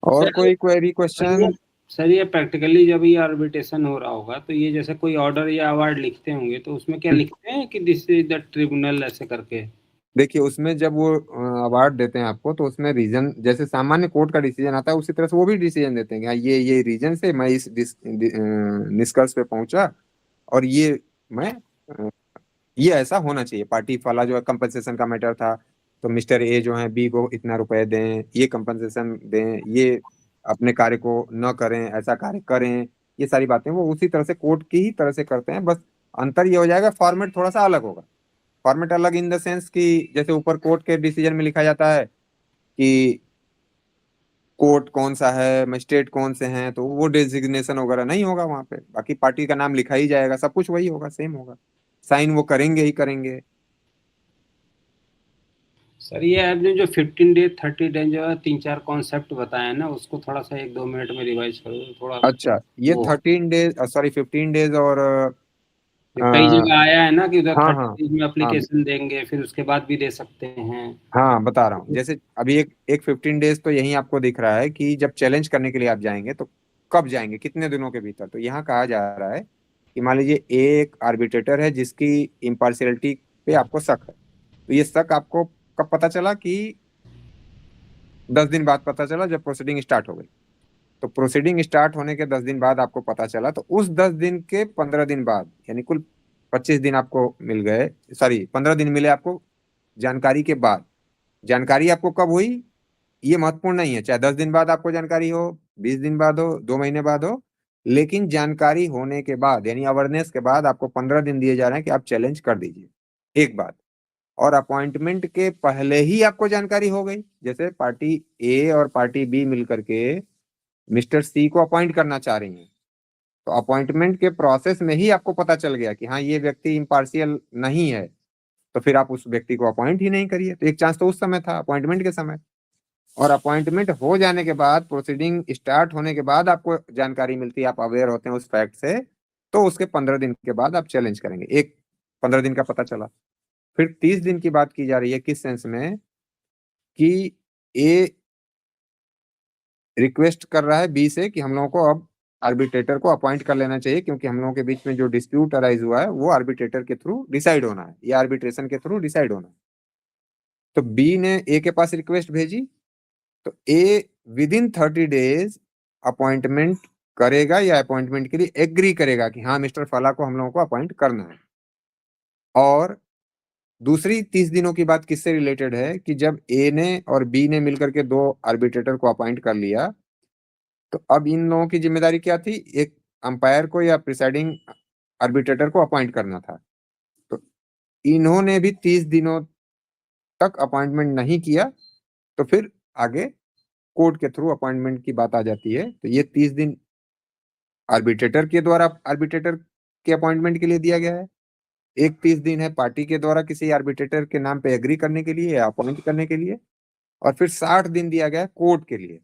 और सर, कोई क्वेरी, क्वेश्चन? सर ये प्रैक्टिकली जब ये आर्बिट्रेशन हो रहा होगा तो ये जैसे कोई ऑर्डर या अवार्ड लिखते होंगे तो उसमें क्या लिखते हैं कि दिस इज द ट्रिब्यूनल, ऐसे करके? देखिए, उसमें जब वो अवार्ड देते हैं आपको तो उसमें रीजन, जैसे सामान्य कोर्ट का डिसीजन आता है उसी तरह से वो भी डिसीजन देते हैं कि हाँ ये रीजन से मैं इस निष्कर्ष पे पहुंचा, और ये मैं ये ऐसा होना चाहिए। पार्टी वाला जो है कंपनसेशन का मैटर था, तो मिस्टर ए जो है बी को इतना रुपए दें, ये कंपनसेशन दें, ये अपने कार्य को न करें, ऐसा कार्य करें, ये सारी बातें वो उसी तरह से कोर्ट की ही तरह से करते हैं। बस अंतर ये हो जाएगा, फॉर्मेट थोड़ा सा अलग होगा। फॉर्मेट अलग इन द सेंस कि जैसे ऊपर कोर्ट के डिसीजन में लिखा जाता है कि कोर्ट कौन सा है, मजिस्ट्रेट कौन से हैं, तो वो डेजिग्नेशन वगैरह नहीं होगा वहां पे। बाकी पार्टी का नाम लिखा ही जाएगा, सब कुछ वही होगा, सेम होगा, साइन वो करेंगे ही करेंगे। सर ये आपने जो 15 डेज 30 डेज जो है 3-4 कॉन्सेप्ट बताया ना, उसको थोड़ा सा 1-2 मिनट में रिवाइज करो तो थोड़ा। अच्छा, ये 13 डेज, सॉरी 15 डेज और कई जगह आया है ना कि उधर हाँ 30 डेज में एप्लीकेशन देंगे, फिर उसके बाद भी दे सकते हैं। हाँ, बता रहा हूँ। जैसे अभी एक 15 डेज तो यही आपको दिख रहा है कि जब चैलेंज करने के लिए आप जाएंगे तो कब जाएंगे, कितने दिनों के भीतर। तो यहाँ कहा जा रहा है कि मान लीजिए एक आर्बिट्रेटर है जिसकी इम्पार्शियलिटी पे आपको शक है, तो ये शक आपको कब पता चला? कि 10 दिन बाद पता चला, जब प्रोसीडिंग स्टार्ट हो गई। तो प्रोसीडिंग स्टार्ट होने के 10 दिन बाद आपको पता चला, तो उस 10 दिन के 15 दिन बाद, यानी कुल 25 दिन आपको मिल गए, सॉरी 15 दिन मिले आपको जानकारी के बाद। जानकारी आपको कब हुई ये महत्वपूर्ण नहीं है, चाहे 10 दिन बाद आपको जानकारी हो, 20 दिन बाद हो, 2 महीने बाद हो, लेकिन जानकारी होने के बाद यानी अवेयरनेस के बाद आपको 15 दिन दिए जा रहे हैं कि आप चैलेंज कर दीजिए। एक बात, और अपॉइंटमेंट के पहले ही आपको जानकारी हो गई, जैसे पार्टी ए और पार्टी बी मिलकर के मिस्टर सी को अपॉइंट करना चाह रही हैं, तो अपॉइंटमेंट के प्रोसेस में ही आपको पता चल गया कि हाँ ये व्यक्ति इम्पार्शियल नहीं है, तो फिर आप उस व्यक्ति को अपॉइंट ही नहीं करिए। तो एक चांस तो उस समय था, अपॉइंटमेंट के समय। और अपॉइंटमेंट हो जाने के बाद, प्रोसीडिंग स्टार्ट होने के बाद आपको जानकारी मिलती है, आप अवेयर होते हैं उस फैक्ट से, तो उसके 15 दिन के बाद आप चैलेंज करेंगे। एक 15 दिन का पता चला, फिर 30 दिन की बात की जा रही है। किस सेंस में? कि ए रिक्वेस्ट कर रहा है बी से कि हम लोगों को अब आर्बिट्रेटर को अपॉइंट कर लेना चाहिए, क्योंकि हम लोगों के बीच में जो डिस्प्यूट अराइज हुआ है वो आर्बिट्रेटर के थ्रू डिसाइड होना है, या आर्बिट्रेशन के थ्रू डिसाइड होना है। तो बी ने ए के पास रिक्वेस्ट भेजी, तो ए विद इन 30 डेज अपॉइंटमेंट करेगा, या अपॉइंटमेंट के लिए एग्री करेगा कि हाँ मिस्टर फला को हम लोगों को अपॉइंट करना है। और दूसरी 30 दिनों की बात किससे रिलेटेड है? कि जब ए ने और बी ने मिलकर के 2 आर्बिट्रेटर को अपॉइंट कर लिया, तो अब इन लोगों की जिम्मेदारी क्या थी? एक अंपायर को या प्रिसाइडिंग आर्बिट्रेटर को अपॉइंट करना था। तो इन्होंने भी 30 दिनों तक अपॉइंटमेंट नहीं किया, तो फिर आगे कोर्ट के थ्रू अपॉइंटमेंट की बात आ जाती है। तो ये 30 दिन आर्बिट्रेटर के द्वारा आर्बिट्रेटर के अपॉइंटमेंट के लिए दिया गया है, एक 30 दिन है पार्टी के द्वारा किसी आर्बिट्रेटर के नाम पे एग्री करने के लिए या अपॉइंट करने के लिए, और फिर 60 दिन दिया गया कोर्ट के लिए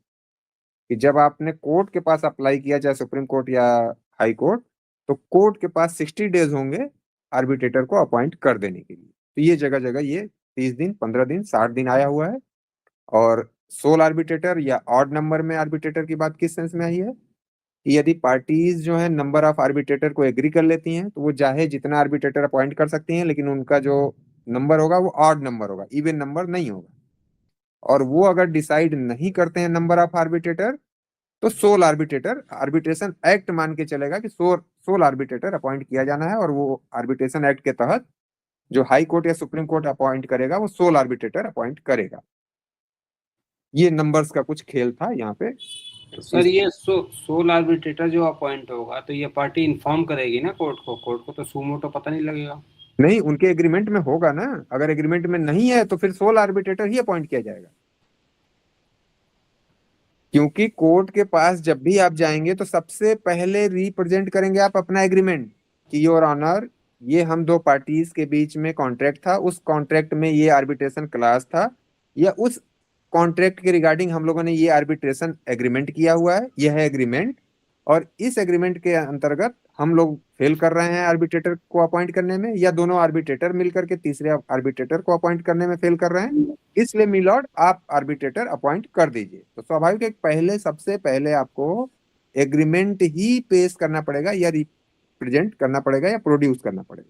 कि जब आपने कोर्ट के पास अप्लाई किया, चाहे सुप्रीम कोर्ट या हाई कोर्ट, तो कोर्ट के पास 60 डेज होंगे आर्बिट्रेटर को अपॉइंट कर देने के लिए। तो ये जगह जगह ये 30 दिन, 15 दिन, 60 दिन आया हुआ है। और सोल आर्बिट्रेटर या ऑड नंबर में आर्बिट्रेटर की बात किस सेंस में आई है कि यदि पार्टीज जो है नंबर ऑफ आर्बिट्रेटर को एग्री कर लेती हैं तो वो चाहे जितना आर्बिट्रेटर अपॉइंट कर सकती हैं, लेकिन उनका जो नंबर होगा वो ऑड नंबर होगा, इवन नंबर नहीं होगा। और वो अगर डिसाइड नहीं करते हैं नंबर ऑफ आर्बिट्रेटर, तो सोल आर्बिट्रेटर आर्बिट्रेशन एक्ट मान के चलेगा कि सोल आर्बिट्रेटर अपॉइंट किया जाना है, और वो आर्बिट्रेशन एक्ट के तहत जो हाई कोर्ट या सुप्रीम कोर्ट अपॉइंट करेगा वो सोल आर्बिट्रेटर अपॉइंट करेगा। ये नंबर्स का कुछ खेल था यहाँ पे। सर ये सोल आर्बिट्रेटर जो अपॉइंट होगा तो ये पार्टी इन्फॉर्म करेगी ना कोर्ट को तो सुमोटो पता नहीं लगेगा। नहीं, उनके एग्रीमेंट में होगा ना। अगर एग्रीमेंट में नहीं है तो फिर सोल आर्बिट्रेटर ही अपॉइंट किया जाएगा, क्योंकि कोर्ट के पास जब भी आप जाएंगे तो सबसे पहले रिप्रेजेंट करेंगे आप अपना एग्रीमेंट कि योर ऑनर, ये हम दो पार्टीज के बीच में कॉन्ट्रैक्ट था, उस कॉन्ट्रैक्ट में ये आर्बिट्रेशन क्लास था, या उस कॉन्ट्रैक्ट के रिगार्डिंग हम लोगों ने ये आर्बिट्रेशन एग्रीमेंट किया हुआ है, यह है एग्रीमेंट, और इस एग्रीमेंट के अंतर्गत हम लोग फेल कर रहे हैं आर्बिट्रेटर को अपॉइंट करने में, या दोनों आर्बिट्रेटर मिलकर के तीसरे आर्बिट्रेटर को अपॉइंट करने में फेल कर रहे हैं, इसलिए मिलॉर्ड आप आर्बिट्रेटर अपॉइंट कर दीजिए। तो स्वाभाविक है पहले सबसे पहले आपको एग्रीमेंट ही पेश करना पड़ेगा, या रिप्रेजेंट करना पड़ेगा, या प्रोड्यूस करना पड़ेगा।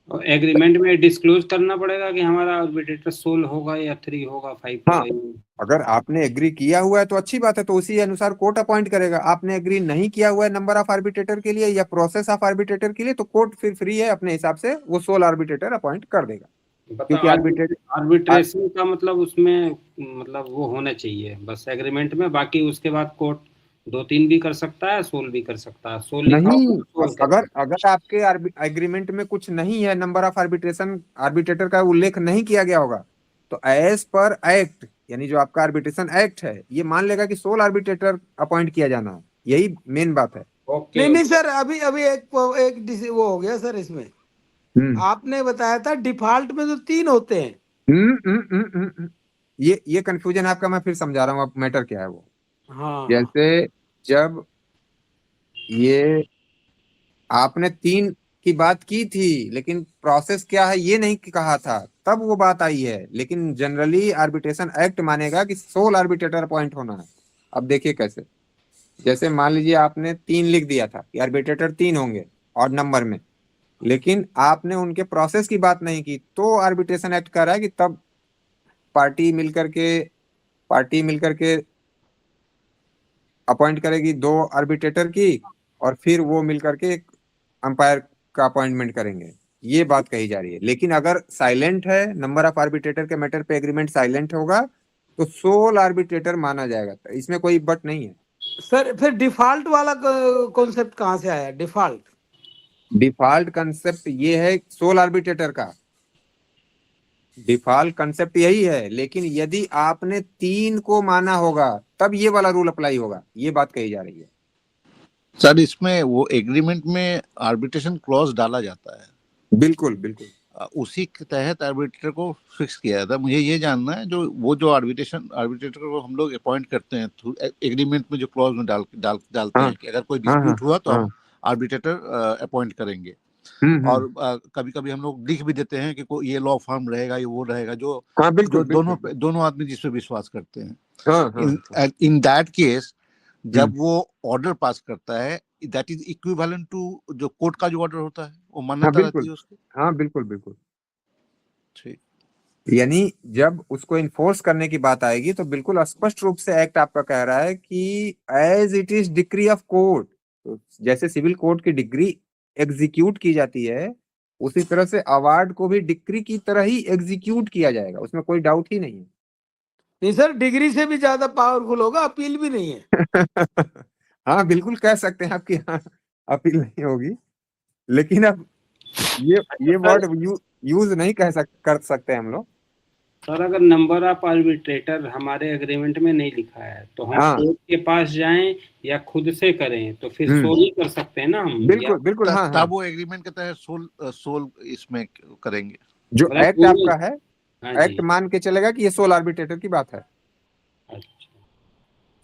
और एग्रीमेंट में डिस्क्लोज करना पड़ेगा कि हमारा आर्बिट्रेटर सोल होगा या 3 होगा 5 हाँ, होगा। अगर आपने एग्री किया हुआ है तो अच्छी बात है, तो उसी अनुसार कोर्ट अपॉइंट करेगा। आपने एग्री नहीं किया हुआ है नंबर ऑफ आर्बिट्रेटर के लिए या प्रोसेस ऑफ आर्बिट्रेटर के लिए, तो कोर्ट फिर फ्री है अपने हिसाब से वो सोल आर्बिट्रेटर अपॉइंट कर देगा। क्योंकि आर्बिट्रेशन का मतलब उसमें मतलब वो होना चाहिए बस एग्रीमेंट में, बाकी उसके बाद कोर्ट 2-3 भी कर सकता है, सोल भी कर सकता है। सोल नहीं, अगर आपके एग्रीमेंट में कुछ नहीं है, नंबर ऑफ आर्बिट्रेटर का उल्लेख नहीं किया गया होगा, तो एज पर एक्ट, यानी जो आपका आर्बिट्रेशन एक्ट है, ये मान लेगा कि सोल आर्बिट्रेटर अपॉइंट किया जाना है। यही मेन बात है। नहीं सर, अभी एक वो हो गया सर इसमें। आपने बताया था डिफॉल्ट में तो 3 होते हैं। ये कंफ्यूजन आपका मैं फिर समझा रहा हूँ अब मैटर क्या है वो। हाँ, जैसे जब ये आपने 3 की बात की थी, लेकिन प्रोसेस क्या है ये नहीं कहा था, तब वो बात आई है। लेकिन जनरली आर्बिट्रेशन एक्ट मानेगा कि सोल आर्बिट्रेटर अपॉइंट होना है। अब देखिए कैसे, जैसे मान लीजिए आपने 3 लिख दिया था कि आर्बिट्रेटर 3 होंगे ऑड नंबर में, लेकिन आपने उनके प्रोसेस की बात नहीं की, तो आर्बिट्रेशन एक्ट कह रहा है कि तब पार्टी मिलकर के अपॉइंट करेगी 2 आर्बिट्रेटर की, और फिर वो मिलकर के अंपायर का अपॉइंटमेंट करेंगे। ये बात कही जा रही है। लेकिन अगर साइलेंट है, नंबर ऑफ आर्बिट्रेटर के मैटर पे एग्रीमेंट साइलेंट होगा, तो सोल आर्बिट्रेटर माना जाएगा। तो इसमें कोई बट नहीं है सर। फिर डिफॉल्ट वाला कॉन्सेप्ट कहाँ से आया? डिफॉल्ट कंसेप्ट ये है सोल आर्बिट्रेटर का, डिफॉल्ट कंसेप्ट यही है। लेकिन यदि आपने 3 को माना होगा तब ये वाला रूल अप्लाई होगा, ये बात कही जा रही है। सर इसमें वो एग्रीमेंट में आर्बिट्रेशन क्लॉज डाला जाता है। बिल्कुल बिल्कुल, उसी के तहत आर्बिट्रेटर को फिक्स किया जाता है। मुझे ये जानना है, जो आर्बिट्रेटर को हम लोग अपॉइंट करते हैं थ्रू एग्रीमेंट में जो क्लॉज में डालते हैं कि अगर कोई डिस्प्यूट हुआ तो हम आर्बिट्रेटर अपॉइंट करेंगे। और कभी कभी हम लोग लिख भी देते हैं कि ये लॉ फर्म रहेगा, ये वो रहेगा, जो दोनों आदमी जिस पे विश्वास करते हैं। इन दैट केस जब वो ऑर्डर पास करता है, दैट इज इक्विवेलेंट टू जो कोर्ट का जो ऑर्डर होता है, वो मान्यता रहती है उसकी। हाँ बिल्कुल ठीक। यानी जब उसको इन्फोर्स करने की बात आएगी तो बिल्कुल स्पष्ट रूप से एक्ट आपका कह रहा है कि as it is decree of court, तो जैसे सिविल कोर्ट की डिग्री एग्जीक्यूट की जाती है, उसी तरह से अवार्ड को भी डिक्री की तरह ही एग्जीक्यूट किया जाएगा, उसमें कोई डाउट ही नहीं है। नहीं सर, डिग्री से भी ज्यादा पावरफुल होगा, अपील भी नहीं है। हाँ बिल्कुल कह सकते हैं आपकी, हाँ अपील नहीं होगी, लेकिन अब ये वर्ड यूज नहीं कर सकते हम लोग। सर अगर नंबर ऑफ आर्बिट्रेटर हमारे एग्रीमेंट में नहीं लिखा है तो हम कोर्ट के पास जाएं या खुद से करें, तो फिर सोल ही कर सकते हैं ना हम। बिल्कुल हाँ, तब वो एग्रीमेंट के तहत सोल इसमें करेंगे। जो एक्ट आपका है, एक्ट मान के चलेगा कि ये सोल आर्बिट्रेटर की बात है।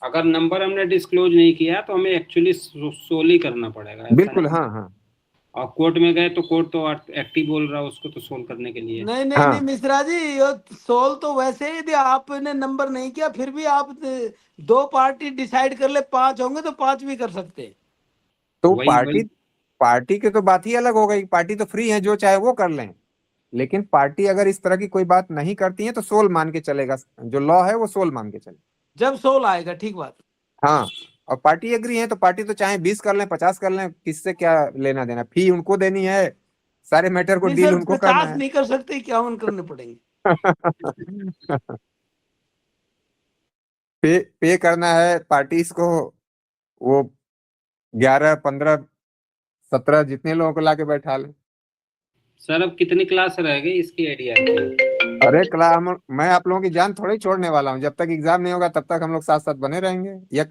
अगर नंबर हमने डिस्क्लोज नहीं किया तो हमें एक्चुअली सोल ही करना पड़ेगा, ऐसा बिल्कुल, नहीं? हाँ हाँ और कोर्ट में गए तो कोर्ट तो एक्टिव बोल रहा है उसको तो सोल्व करने के लिए। नहीं नहीं हाँ। नहीं मिश्रा जी, ये सोल तो वैसे ही यदि आपने नंबर नहीं किया फिर भी आप 2 पार्टी डिसाइड कर ले, 5 होंगे तो 5 भी कर सकते हैं। तो वही पार्टी की तो बात ही अलग हो गई, पार्टी तो फ्री है, जो चाहे वो कर लें। लेकिन पार्टी अगर इस तरह की कोई बात नहीं करती है तो सोल मान के चलेगा, जो लॉ है वो सोल मान के चले। जब सोल आएगा, ठीक बात। हाँ, और पार्टी एग्री है तो पार्टी तो चाहे 20 कर लें 50 कर लें, किससे क्या लेना देना, फी उनको देनी है, सारे मैटर को नहीं डील सर, उनको करना 50 है। नहीं कर सकते, 51 करने पड़ेंगे। पे करना है पार्टीज को, वो 11 15 17 जितने लोगों को लाके बैठा ले। सर अब कितनी क्लास रह गई इसकी आइडिया की? अरे मैं आप लोगों की जान थोड़ी छोड़ने वाला हूँ, जब तक एग्जाम नहीं होगा तब तक हम लोग साथ साथ बने रहेंगे। या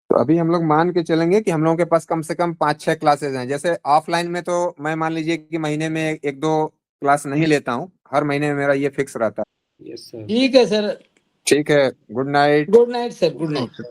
तो अभी हम लोग मान के चलेंगे कि हम लोगों के पास कम से कम 5-6 क्लासेस हैं। जैसे ऑफलाइन में तो मैं मान लीजिए कि महीने में 1-2 क्लास नहीं लेता हूँ, हर महीने में मेरा ये फिक्स रहता है। Yes sir. ठीक है सर, ठीक है, good night. Good night sir, good night. Okay,